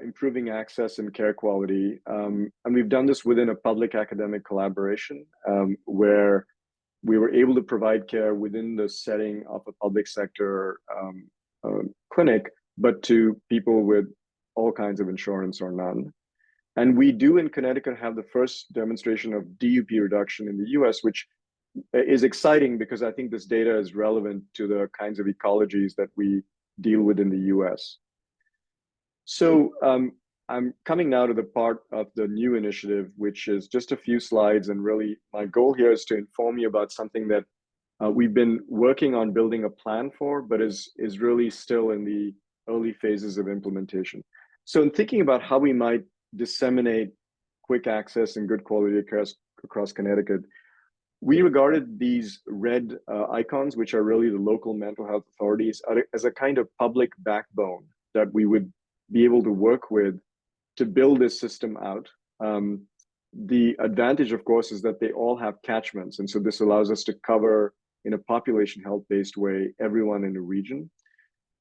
improving access and care quality, and we've done this within a public-academic collaboration, where we were able to provide care within the setting of a public sector clinic, but to people with all kinds of insurance or none. And we do in Connecticut have the first demonstration of DUP reduction in the US, which is exciting because I think this data is relevant to the kinds of ecologies that we deal with in the US. So I'm coming now to the part of the new initiative, which is just a few slides. And really my goal here is to inform you about something that we've been working on building a plan for, but is really still in the early phases of implementation. So in thinking about how we might disseminate quick access and good quality of care across Connecticut, we regarded these red icons, which are really the local mental health authorities, as a kind of public backbone that we would be able to work with to build this system out. The advantage, of course, is that they all have catchments. And so this allows us to cover, in a population health-based way, everyone in a region.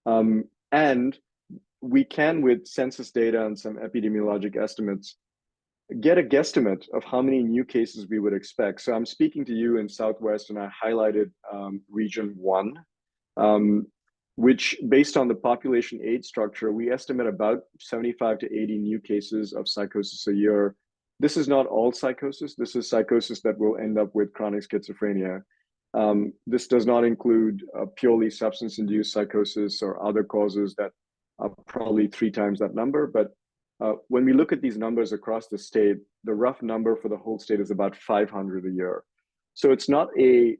And we can, with census data and some epidemiologic estimates, get a guesstimate of how many new cases we would expect. So I'm speaking to you in Southwest, and I highlighted region 1, which, based on the population age structure, we estimate about 75 to 80 new cases of psychosis a year. This is not all psychosis. This is psychosis that will end up with chronic schizophrenia. This does not include purely substance-induced psychosis or other causes that are probably 3 times that number. But when we look at these numbers across the state, the rough number for the whole state is about 500 a year. So it's not an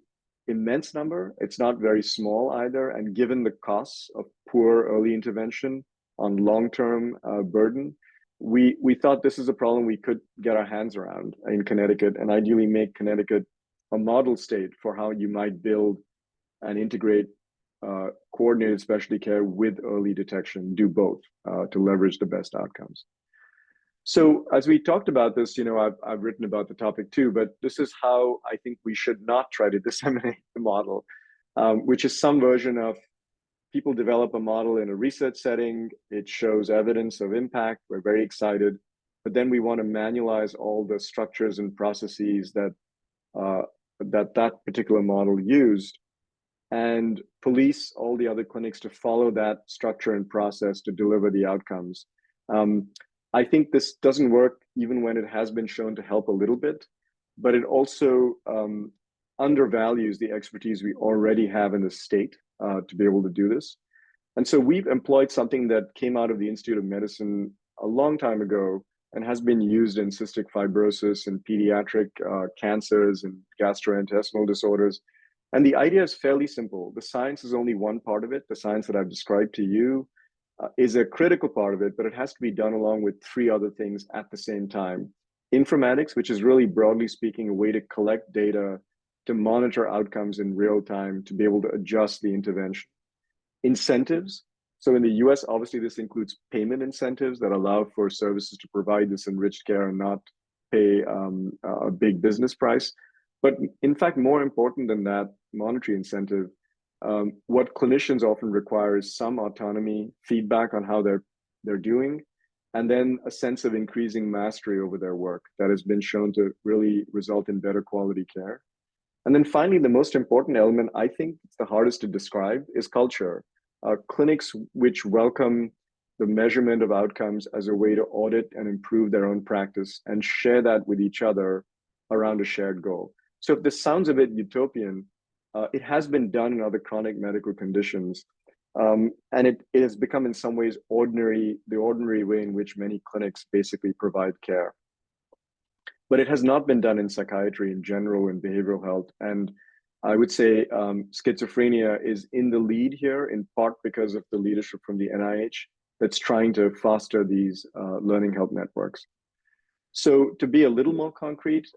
immense number. It's not very small either. And given the costs of poor early intervention on long-term burden, we thought this is a problem we could get our hands around in Connecticut, and ideally make Connecticut a model state for how you might build and integrate coordinated specialty care with early detection, do both to leverage the best outcomes. So as we talked about this, I've written about the topic too, but this is how I think we should not try to disseminate the model, which is some version of people develop a model in a research setting. It shows evidence of impact. We're very excited, but then we want to manualize all the structures and processes that that particular model used, and police all the other clinics to follow that structure and process to deliver the outcomes. I think this doesn't work even when it has been shown to help a little bit. but it also undervalues the expertise we already have in the state to be able to do this. And so we've employed something that came out of the Institute of Medicine a long time ago and has been used in cystic fibrosis and pediatric cancers and gastrointestinal disorders. And the idea is fairly simple. The science is only one part of it. The science that I've described to you is a critical part of it, but it has to be done along with three other things at the same time. Informatics, which is really broadly speaking a way to collect data to monitor outcomes in real time, to be able to adjust the intervention. Incentives. So in the US, obviously, this includes payment incentives that allow for services to provide this enriched care and not pay a big business price. But in fact, more important than that monetary incentive, what clinicians often require is some autonomy, feedback on how they're doing, and then a sense of increasing mastery over their work that has been shown to really result in better quality care. And then finally, the most important element, I think it's the hardest to describe, is culture. Clinics which welcome the measurement of outcomes as a way to audit and improve their own practice and share that with each other around a shared goal. So if this sounds a bit utopian, it has been done in other chronic medical conditions. And it has become in some ways the ordinary way in which many clinics basically provide care. But it has not been done in psychiatry in general, in behavioral health. And I would say schizophrenia is in the lead here, in part because of the leadership from the NIH that's trying to foster these learning health networks. So to be a little more concrete,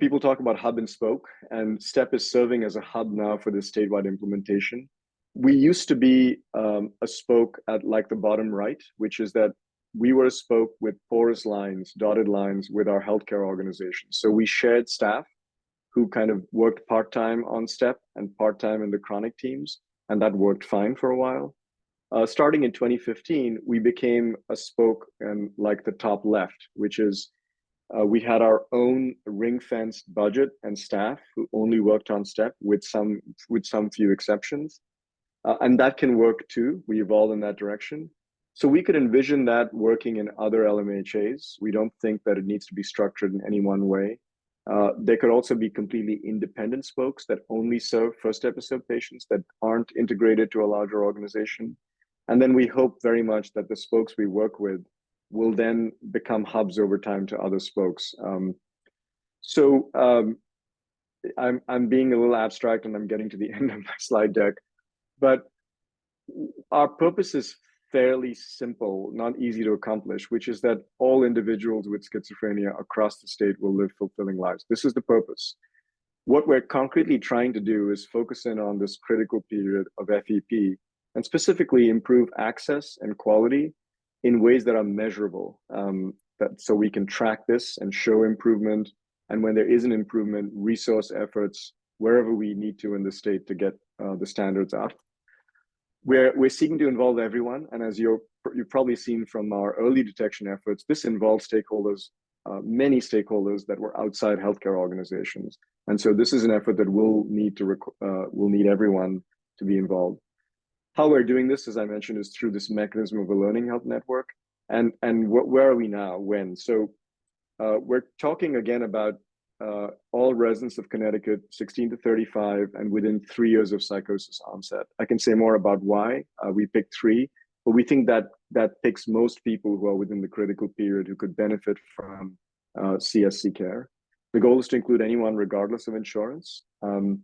people talk about hub and spoke, and STEP is serving as a hub now for this statewide implementation. We used to be a spoke at like the bottom right, which is that we were a spoke with porous lines, dotted lines with our healthcare organizations. So we shared staff who kind of worked part-time on STEP and part-time in the chronic teams, and that worked fine for a while. Starting in 2015, we became a spoke and like the top left, which is we had our own ring-fenced budget and staff who only worked on STEP with some few exceptions. And that can work too. We evolved in that direction. So we could envision that working in other LMHAs. We don't think that it needs to be structured in any one way. There could also be completely independent spokes that only serve first episode patients that aren't integrated to a larger organization. And then we hope very much that the spokes we work with will then become hubs over time to other spokes. I'm being a little abstract and I'm getting to the end of my slide deck, but our purpose is fairly simple, not easy to accomplish, which is that all individuals with schizophrenia across the state will live fulfilling lives. This is the purpose. What we're concretely trying to do is focus in on this critical period of FEP and specifically improve access and quality in ways that are measurable, so we can track this and show improvement. And when there is an improvement, resource efforts wherever we need to in the state to get the standards up. We're seeking to involve everyone, and as you've probably seen from our early detection efforts, this involves stakeholders, many stakeholders that were outside healthcare organizations, and so this is an effort that will need everyone to be involved. How we're doing this, as I mentioned, is through this mechanism of a learning health network, and where are we now? When? So we're talking again about all residents of Connecticut, 16 to 35, and within 3 years of psychosis onset. I can say more about why we picked 3, but we think that picks most people who are within the critical period who could benefit from CSC care. The goal is to include anyone regardless of insurance. The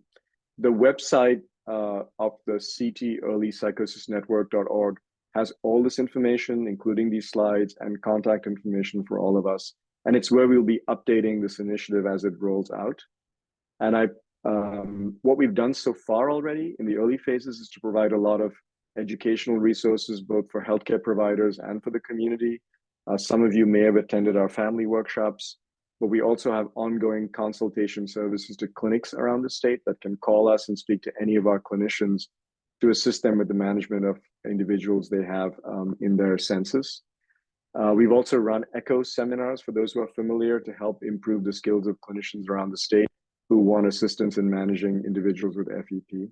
website of the CT Early Psychosis Network.org has all this information, including these slides and contact information for all of us. And it's where we'll be updating this initiative as it rolls out. And what we've done so far already in the early phases is to provide a lot of educational resources, both for healthcare providers and for the community. Some of you may have attended our family workshops, but we also have ongoing consultation services to clinics around the state that can call us and speak to any of our clinicians to assist them with the management of individuals they have in their census. We've also run ECHO seminars for those who are familiar to help improve the skills of clinicians around the state who want assistance in managing individuals with FEP.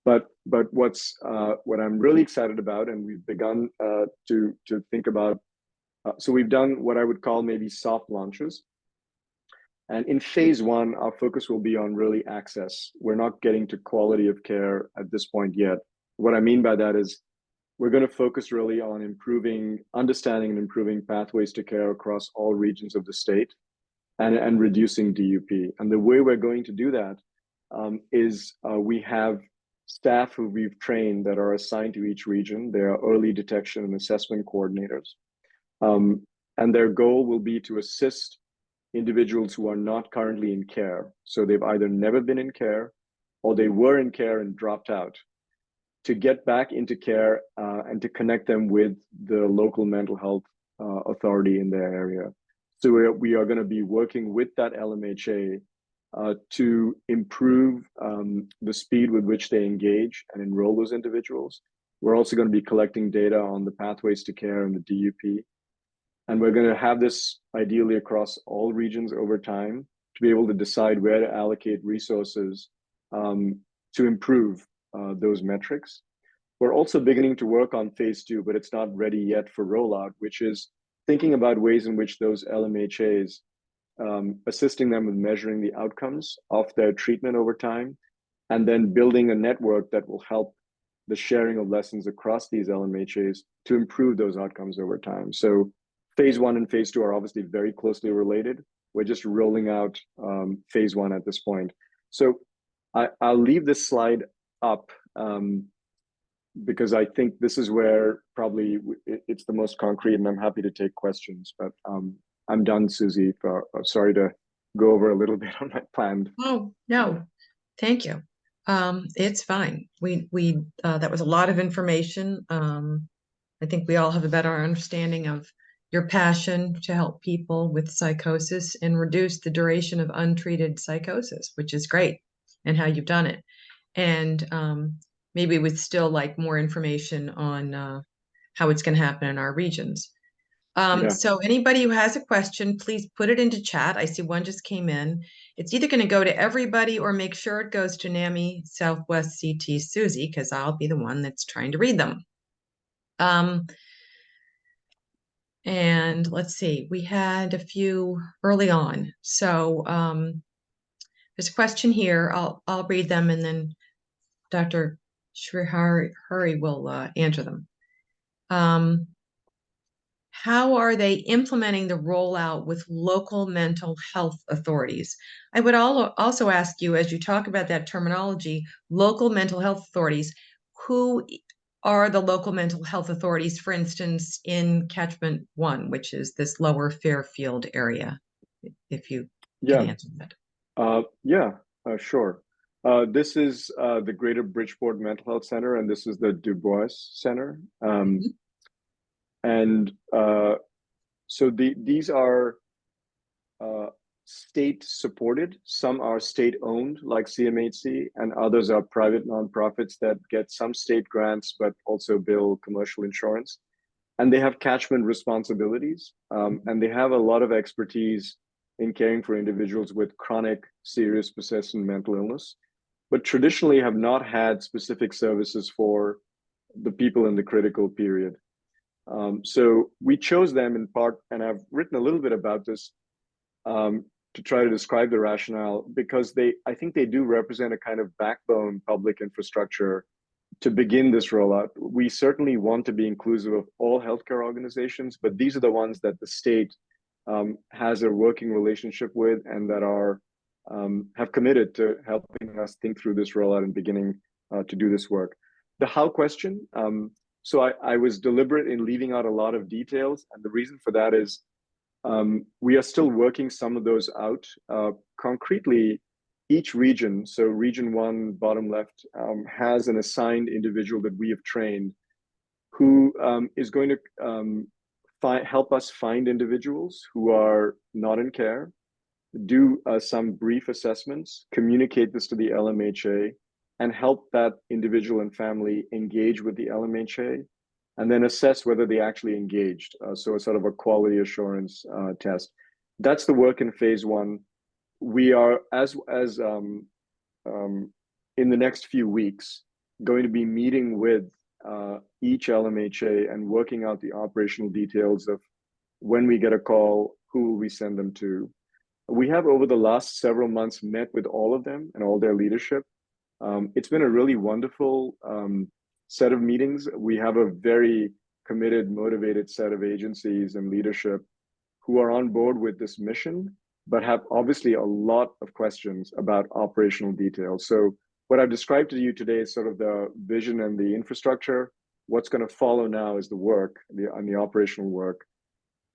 But what I'm really excited about, and we've begun to think about So we've done what I would call maybe soft launches. And in phase one, our focus will be on really access. We're not getting to quality of care at this point yet. What I mean by that is we're going to focus really on understanding and improving pathways to care across all regions of the state and reducing DUP. And the way we're going to do that is we have staff who we've trained that are assigned to each region. They are early detection and assessment coordinators. And their goal will be to assist individuals who are not currently in care. So they've either never been in care or they were in care and dropped out, to get back into care and to connect them with the local mental health authority in their area. So we are going to be working with that LMHA to improve the speed with which they engage and enroll those individuals. We're also going to be collecting data on the pathways to care and the DUP. And we're going to have this ideally across all regions over time to be able to decide where to allocate resources to improve those metrics. We're also beginning to work on phase two, but it's not ready yet for rollout, which is thinking about ways in which those LMHAs, assisting them with measuring the outcomes of their treatment over time, and then building a network that will help the sharing of lessons across these LMHAs to improve those outcomes over time. So phase one and phase two are obviously very closely related. We're just rolling out phase one at this point. So I'll leave this slide up because I think this is where probably it's the most concrete, and I'm happy to take questions. But I'm done, Susie. Sorry to go over a little bit on my plan. Oh, no, thank you. It's fine. We that was a lot of information. I think we all have a better understanding of your passion to help people with psychosis and reduce the duration of untreated psychosis, which is great, and how you've done it. And maybe we'd still like more information on how it's going to happen in our regions. So anybody who has a question, please put it into chat. I see one just came in. It's either going to go to everybody or make sure it goes to NAMI Southwest CT Susie, because I'll be the one that's trying to read them. And let's see, we had a few early on. So there's a question here. I'll read them, and then Dr. Srihari will answer them. How are they implementing the rollout with local mental health authorities? I would also ask you, as you talk about that terminology, local mental health authorities, who are the local mental health authorities, for instance, in Catchment 1, which is this lower Fairfield area, if you can answer that. Sure. This is the Greater Bridgeport Mental Health Center, and this is the Du Bois Center. And so these are state supported. Some are state owned, like CMHC, and others are private nonprofits that get some state grants, but also bill commercial insurance. And they have catchment responsibilities, and they have a lot of expertise in caring for individuals with chronic, serious, persistent mental illness, but traditionally have not had specific services for the people in the critical period. So we chose them in part, and I've written a little bit about this to try to describe the rationale, because I think they do represent a kind of backbone public infrastructure to begin this rollout. We certainly want to be inclusive of all healthcare organizations, but these are the ones that the state has a working relationship with and that have committed to helping us think through this rollout and beginning to do this work. The how question, so I was deliberate in leaving out a lot of details, and the reason for that is we are still working some of those out. Concretely, each region, so region 1, bottom left, has an assigned individual that we have trained who is going to help us find individuals who are not in care, do some brief assessments, communicate this to the LMHA, and help that individual and family engage with the LMHA, and then assess whether they actually engaged. So a sort of a quality assurance test. That's the work in phase 1. We are, as in the next few weeks, going to be meeting with each LMHA and working out the operational details of when we get a call, who will we send them to? We have over the last several months met with all of them and all their leadership. It's been a really wonderful set of meetings. We have a very committed, motivated set of agencies and leadership who are on board with this mission, but have obviously a lot of questions about operational details. So what I've described to you today is sort of the vision and the infrastructure. What's going to follow now is the work, the operational work.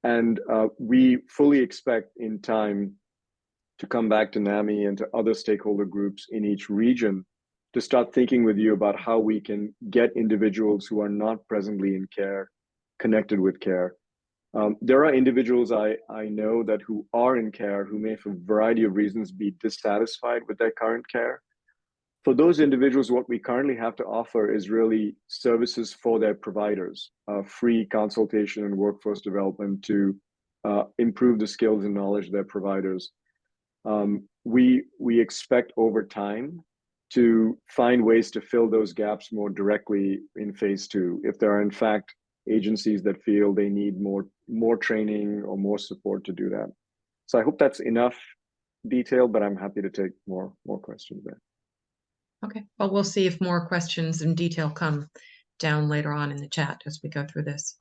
And we fully expect in time to come back to NAMI and to other stakeholder groups in each region to start thinking with you about how we can get individuals who are not presently in care connected with care. There are individuals I know that who are in care who may, for a variety of reasons, be dissatisfied with their current care. For those individuals, what we currently have to offer is really services for their providers, free consultation and workforce development to improve the skills and knowledge of their providers. We expect over time to find ways to fill those gaps more directly in phase 2, if there are in fact agencies that feel they need more training or more support to do that. So I hope that's enough detail, but I'm happy to take more questions there. Okay, well, we'll see if more questions in detail come down later on in the chat as we go through this.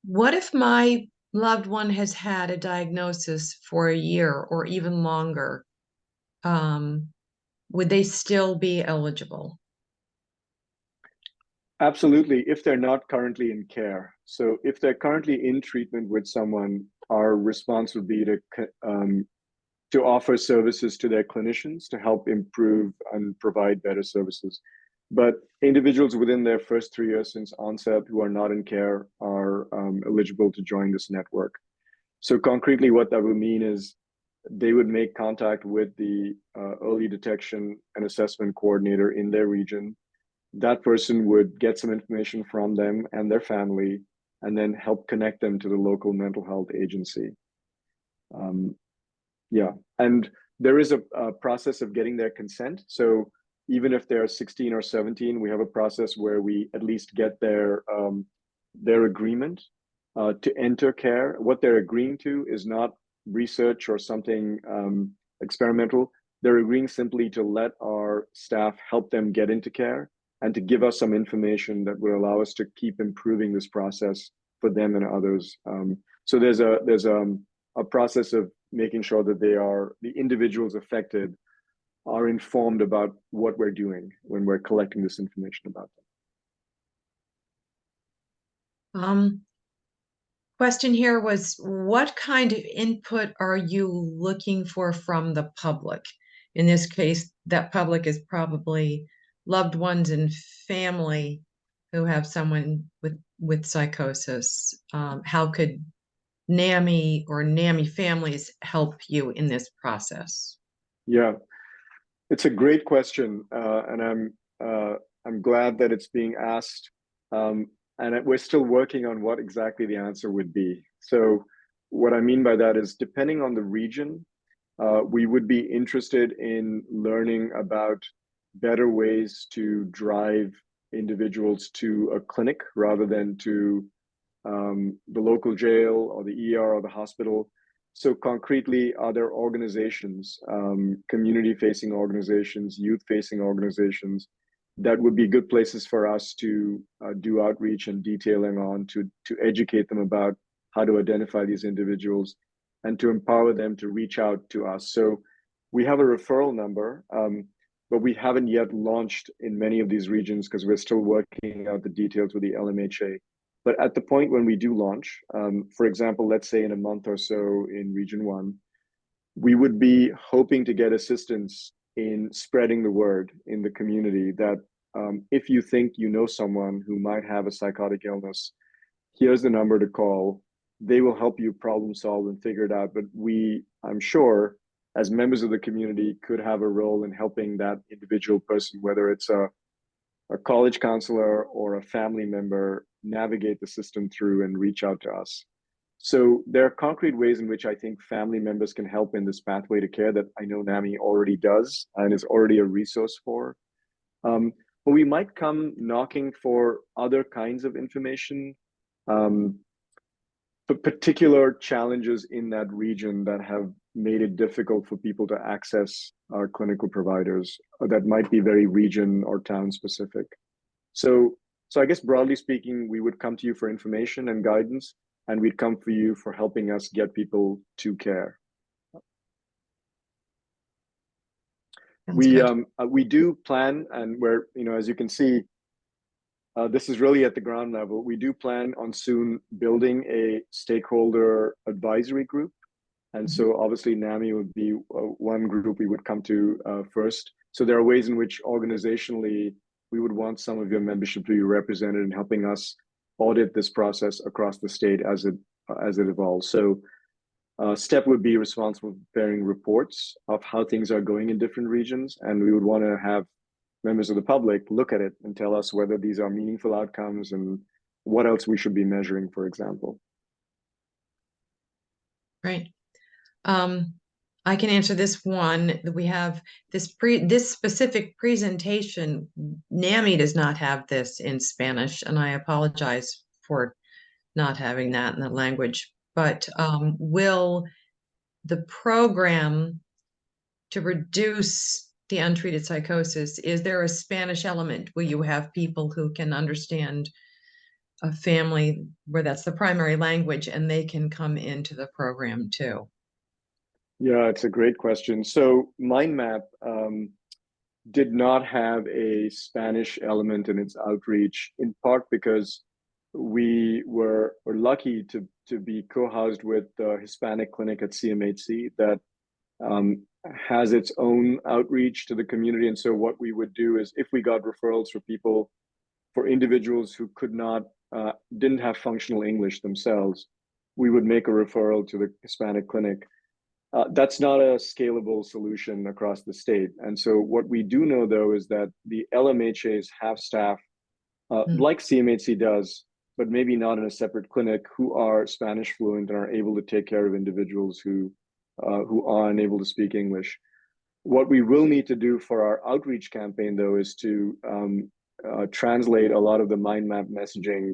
What if my loved one has had a diagnosis for a year or even longer? Would they still be eligible? Absolutely, if they're not currently in care. So if they're currently in treatment with someone, our response would be to offer services to their clinicians to help improve and provide better services. But individuals within their first 3 years since onset who are not in care are eligible to join this network. So concretely, what that would mean is they would make contact with the early detection and assessment coordinator in their region. That person would get some information from them and their family, and then help connect them to the local mental health agency. Yeah, and there is a process of getting their consent. So even if they're 16 or 17, we have a process where we at least get their agreement to enter care. What they're agreeing to is not research or something experimental. They're agreeing simply to let our staff help them get into care and to give us some information that would allow us to keep improving this process for them and others. So there's a process of making sure that the individuals affected are informed about what we're doing when we're collecting this information about them. Question here was, what kind of input are you looking for from the public? In this case, that public is probably loved ones and family who have someone with psychosis. How could NAMI or NAMI families help you in this process? Yeah, it's a great question, and I'm glad that it's being asked. And we're still working on what exactly the answer would be. So what I mean by that is, depending on the region, we would be interested in learning about better ways to drive individuals to a clinic rather than to the local jail or the ER or the hospital. So concretely, are there organizations, community-facing organizations, youth-facing organizations, that would be good places for us to do outreach and detailing on to educate them about how to identify these individuals and to empower them to reach out to us. So we have a referral number, but we haven't yet launched in many of these regions because we're still working out the details with the LMHA. But at the point when we do launch, for example, let's say in a month or so in Region 1, we would be hoping to get assistance in spreading the word in the community that if you think you know someone who might have a psychotic illness, here's the number to call. They will help you problem solve and figure it out. But I'm sure, as members of the community, could have a role in helping that individual person, whether it's a college counselor or a family member, navigate the system through and reach out to us. So there are concrete ways in which I think family members can help in this pathway to care that I know NAMI already does and is already a resource for. But we might come knocking for other kinds of information. particular challenges in that region that have made it difficult for people to access our clinical providers that might be very region or town specific. So I guess broadly speaking, we would come to you for information and guidance, and we'd come for you for helping us get people to care. We do plan, and we're, as you can see, this is really at the ground level. We do plan on soon building a stakeholder advisory group. And so obviously NAMI would be one group we would come to first. So there are ways in which organizationally we would want some of your membership to be represented in helping us audit this process across the state as it evolves. So STEP would be responsible for preparing reports of how things are going in different regions. And we would want to have members of the public look at it and tell us whether these are meaningful outcomes and what else we should be measuring, for example. Right. I can answer this one. We have this specific presentation. NAMI does not have this in Spanish, and I apologize for not having that in the language. But will the program to reduce the untreated psychosis, is there a Spanish element? Will you have people who can understand a family where that's the primary language and they can come into the program too? Yeah, it's a great question. So MindMap did not have a Spanish element in its outreach, in part because we were lucky to be co-housed with the Hispanic clinic at CMHC that has its own outreach to the community. And so what we would do is, if we got referrals for individuals who didn't have functional English themselves, we would make a referral to the Hispanic clinic. That's not a scalable solution across the state. And so what we do know, though, is that the LMHAs have staff like CMHC does, but maybe not in a separate clinic, who are Spanish fluent and are able to take care of individuals who are unable to speak English. What we will need to do for our outreach campaign, though, is to translate a lot of the MindMap messaging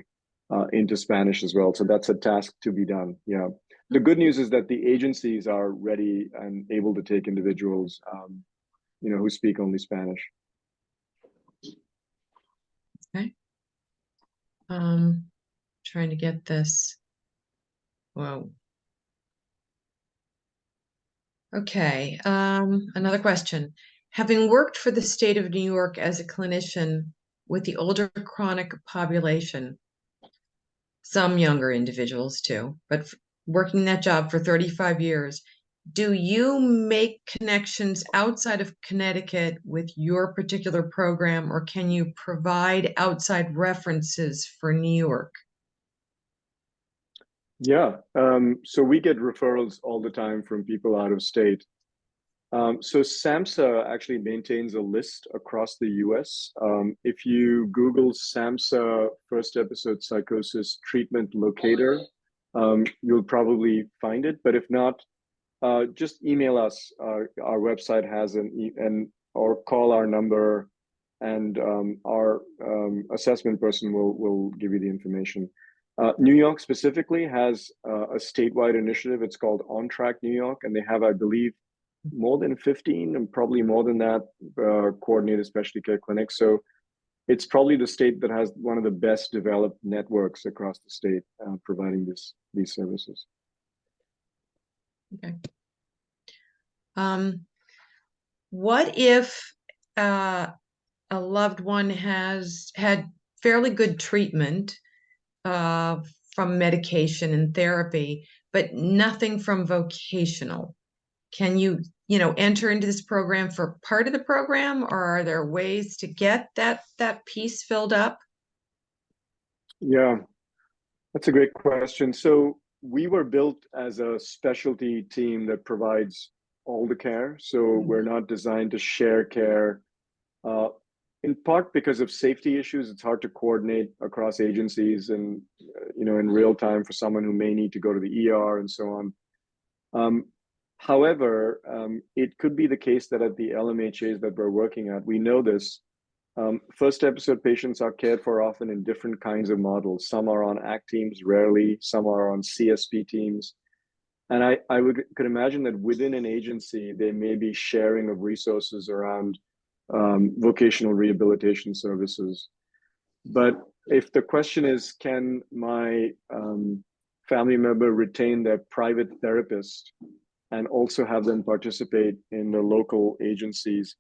into Spanish as well. So that's a task to be done. Yeah. The good news is that the agencies are ready and able to take individuals, who speak only Spanish. Okay. Trying to get this. Whoa. Okay. Another question. Having worked for the state of New York as a clinician with the older chronic population, some younger individuals too, but working that job for 35 years, do you make connections outside of Connecticut with your particular program, or can you provide outside references for New York? Yeah, so we get referrals all the time from people out of state. So SAMHSA actually maintains a list across the US. If you Google SAMHSA first episode psychosis treatment locator, you'll probably find it. But if not, just email us. Our website has or call our number, and our assessment person will give you the information. New York specifically has a statewide initiative. It's called On Track New York, and they have, I believe, more than 15 and probably more than that coordinated specialty care clinics. So it's probably the state that has one of the best developed networks across the state providing these services. Okay. What if a loved one has had fairly good treatment from medication and therapy, but nothing from vocational? Can you, enter into this program for part of the program, or are there ways to get that piece filled up? Yeah, that's a great question. So we were built as a specialty team that provides all the care. So we're not designed to share care. In part because of safety issues, it's hard to coordinate across agencies and, in real time for someone who may need to go to the ER and so on. However, it could be the case that at the LMHAs that we're working at, we know this, First episode patients are cared for often in different kinds of models. Some are on ACT teams, rarely. Some are on CSP teams. And could imagine that within an agency, there may be sharing of resources around vocational rehabilitation services. But if the question is, can my family member retain their private therapist and also have them participate in the local agencies?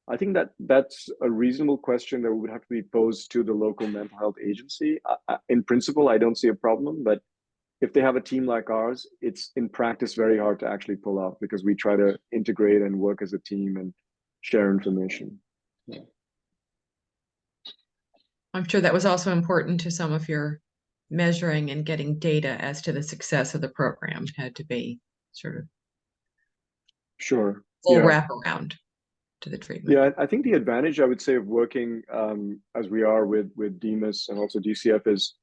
I think that's a reasonable question that would have to be posed to the local mental health agency. In principle, I don't see a problem, but if they have a team like ours, it's in practice very hard to actually pull off because we try to integrate and work as a team and share information. Yeah. I'm sure that was also important to some of your measuring and getting data as to the success of the program. It had to be sort of sure full wraparound to the treatment. Yeah, I think the advantage I would say of working as we are with DMIS and also DCF is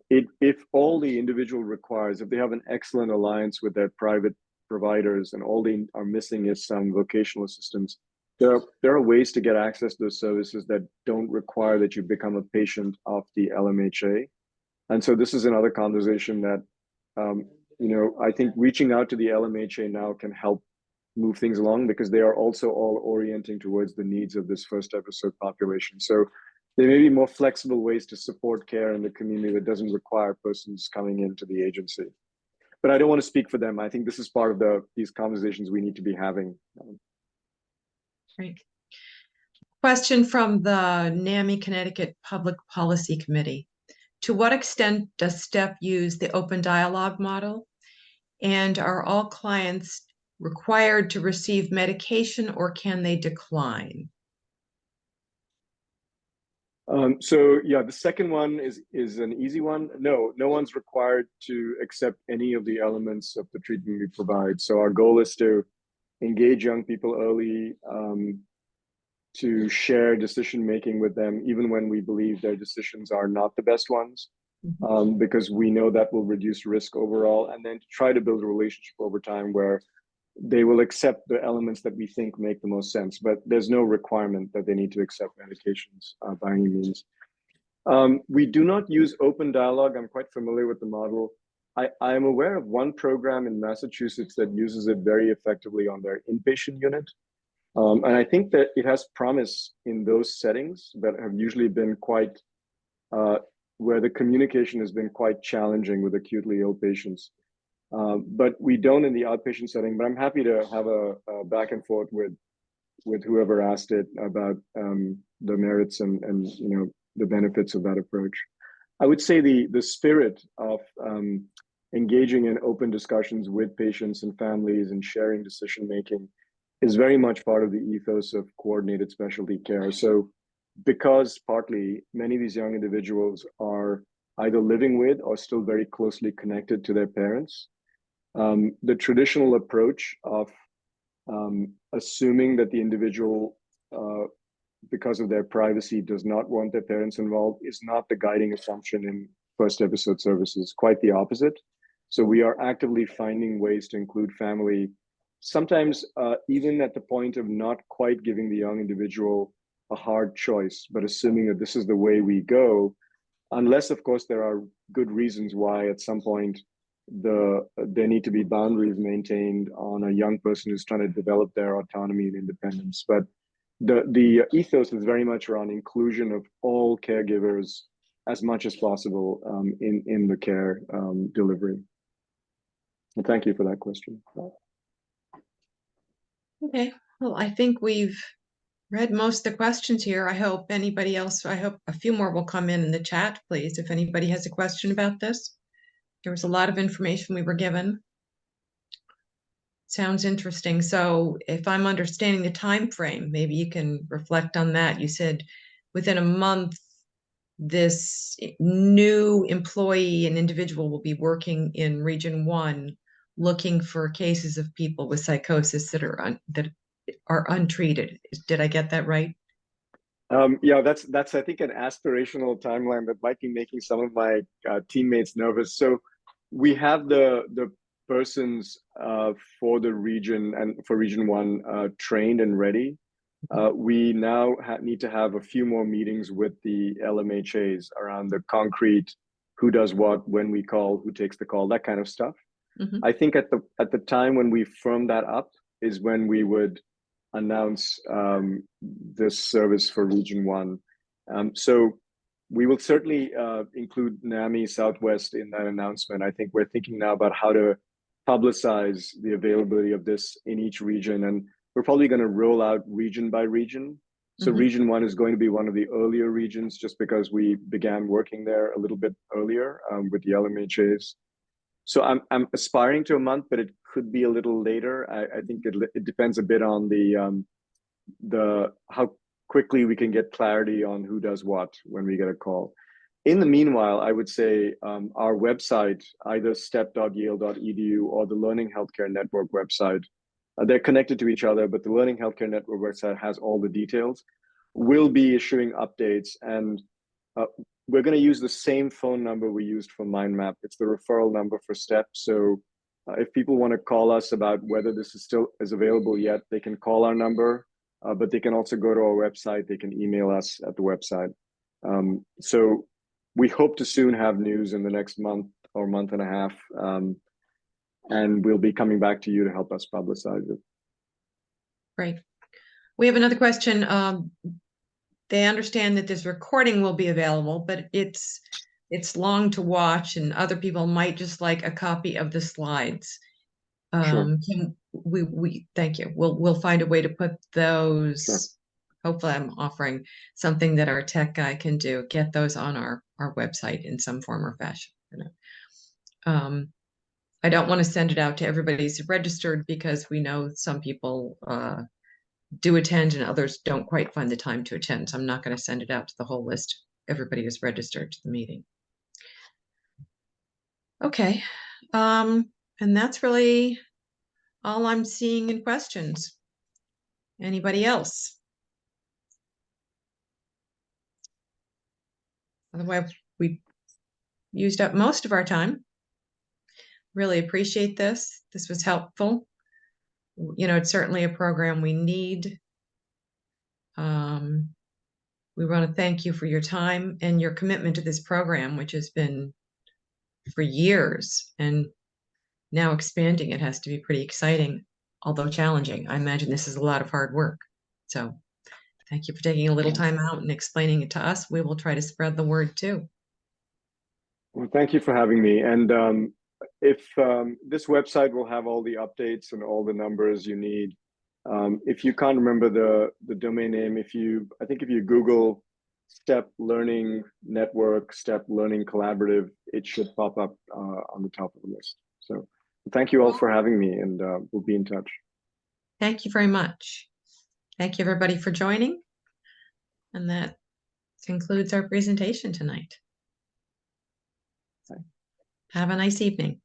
if all the individual requires, if they have an excellent alliance with their private providers and all they are missing is some vocational assistance, there are ways to get access to those services that don't require that you become a patient of the LMHA. And so this is another conversation that, I think reaching out to the LMHA now can help move things along because they are also all orienting towards the needs of this first episode population. So there may be more flexible ways to support care in the community that doesn't require persons coming into the agency. But I don't want to speak for them. I think this is part of these conversations we need to be having. Great. Question from the NAMI Connecticut Public Policy Committee. To what extent does STEP use the open dialogue model? And are all clients required to receive medication or can they decline? The second one is an easy one. No one's required to accept any of the elements of the treatment we provide. So our goal is to engage young people early, to share decision-making with them, even when we believe their decisions are not the best ones, because we know that will reduce risk overall, and then to try to build a relationship over time where they will accept the elements that we think make the most sense, but there's no requirement that they need to accept medications by any means. We do not use open dialogue. I'm quite familiar with the model. I am aware of one program in Massachusetts that uses it very effectively on their inpatient unit. And I think that it has promise in those settings that have usually been quite, where the communication has been quite challenging with acutely ill patients. But we don't in the outpatient setting, but I'm happy to have a back and forth with whoever asked it about the merits and the benefits of that approach. I would say the spirit of engaging in open discussions with patients and families and sharing decision-making is very much part of the ethos of coordinated specialty care. So because partly many of these young individuals are either living with or still very closely connected to their parents, the traditional approach of assuming that the individual, because of their privacy, does not want their parents involved is not the guiding assumption in first episode services, quite the opposite. So we are actively finding ways to include family, sometimes even at the point of not quite giving the young individual a hard choice, but assuming that this is the way we go, unless, of course, there are good reasons why at some point there need to be boundaries maintained on a young person who's trying to develop their autonomy and independence. But the ethos is very much around inclusion of all caregivers as much as possible in the care delivery. And thank you for that question. Okay, well, I think we've read most of the questions here. I hope anybody else, I hope a few more will come in the chat, please, if anybody has a question about this. There was a lot of information we were given. Sounds interesting. So if I'm understanding the time frame, maybe you can reflect on that. You said within a month, this new employee and individual will be working in Region 1, looking for cases of people with psychosis that are untreated. Did I get that right? Yeah, that's I think an aspirational timeline that might be making some of my teammates nervous. So we have the persons for the region and for Region 1 trained and ready. We now need to have a few more meetings with the LMHAs around the concrete, who does what, when we call, who takes the call, that kind of stuff. Mhm. I think at the time when we firm that up is when we would announce this service for Region 1. So we will certainly include NAMI Southwest in that announcement. I think we're thinking now about how to publicize the availability of this in each region. And we're probably going to roll out region by region. So Mhm. Region 1 is going to be one of the earlier regions just because we began working there a little bit earlier with the LMHAs. So I'm aspiring to a month, but it could be a little later. I think it depends a bit on the how quickly we can get clarity on who does what when we get a call. In the meanwhile, I would say our website, either step.yale.edu or the Learning Healthcare Network website, they're connected to each other, but the Learning Healthcare Network website has all the details. We'll be issuing updates, and we're going to use the same phone number we used for MindMap. It's the referral number for STEP. So if people want to call us about whether this is still is available yet, they can call our number, but they can also go to our website. They can email us at the website. So we hope to soon have news in the next month or month and a half, and we'll be coming back to you to help us publicize it. Great. We have another question. They understand that this recording will be available, but it's long to watch, and other people might just like a copy of the slides. Sure. Can we thank you. We'll find a way to put those. Sure. Hopefully, I'm offering something that our tech guy can do. Get those on our website in some form or fashion. I don't want to send it out to everybody who's registered because we know some people do attend and others don't quite find the time to attend. So I'm not going to send it out to the whole list, everybody who's registered to the meeting. Okay. And that's really all I'm seeing in questions. Anybody else? Otherwise, we used up most of our time. Really appreciate this. This was helpful. You know, it's certainly a program we need. We want to thank you for your time and your commitment to this program, which has been for years, and now expanding it has to be pretty exciting, although challenging. I imagine this is a lot of hard work. So thank you for taking a little time out and explaining it to us. We will try to spread the word too. Well, thank you for having me. And if this website will have all the updates and all the numbers you need. If you can't remember the domain name, I think if you Google STEP Learning Network, STEP Learning Collaborative, it should pop up on the top of the list. So thank you all for having me, and we'll be in touch. Thank you very much. Thank you everybody for joining. And that concludes our presentation tonight. Have a nice evening.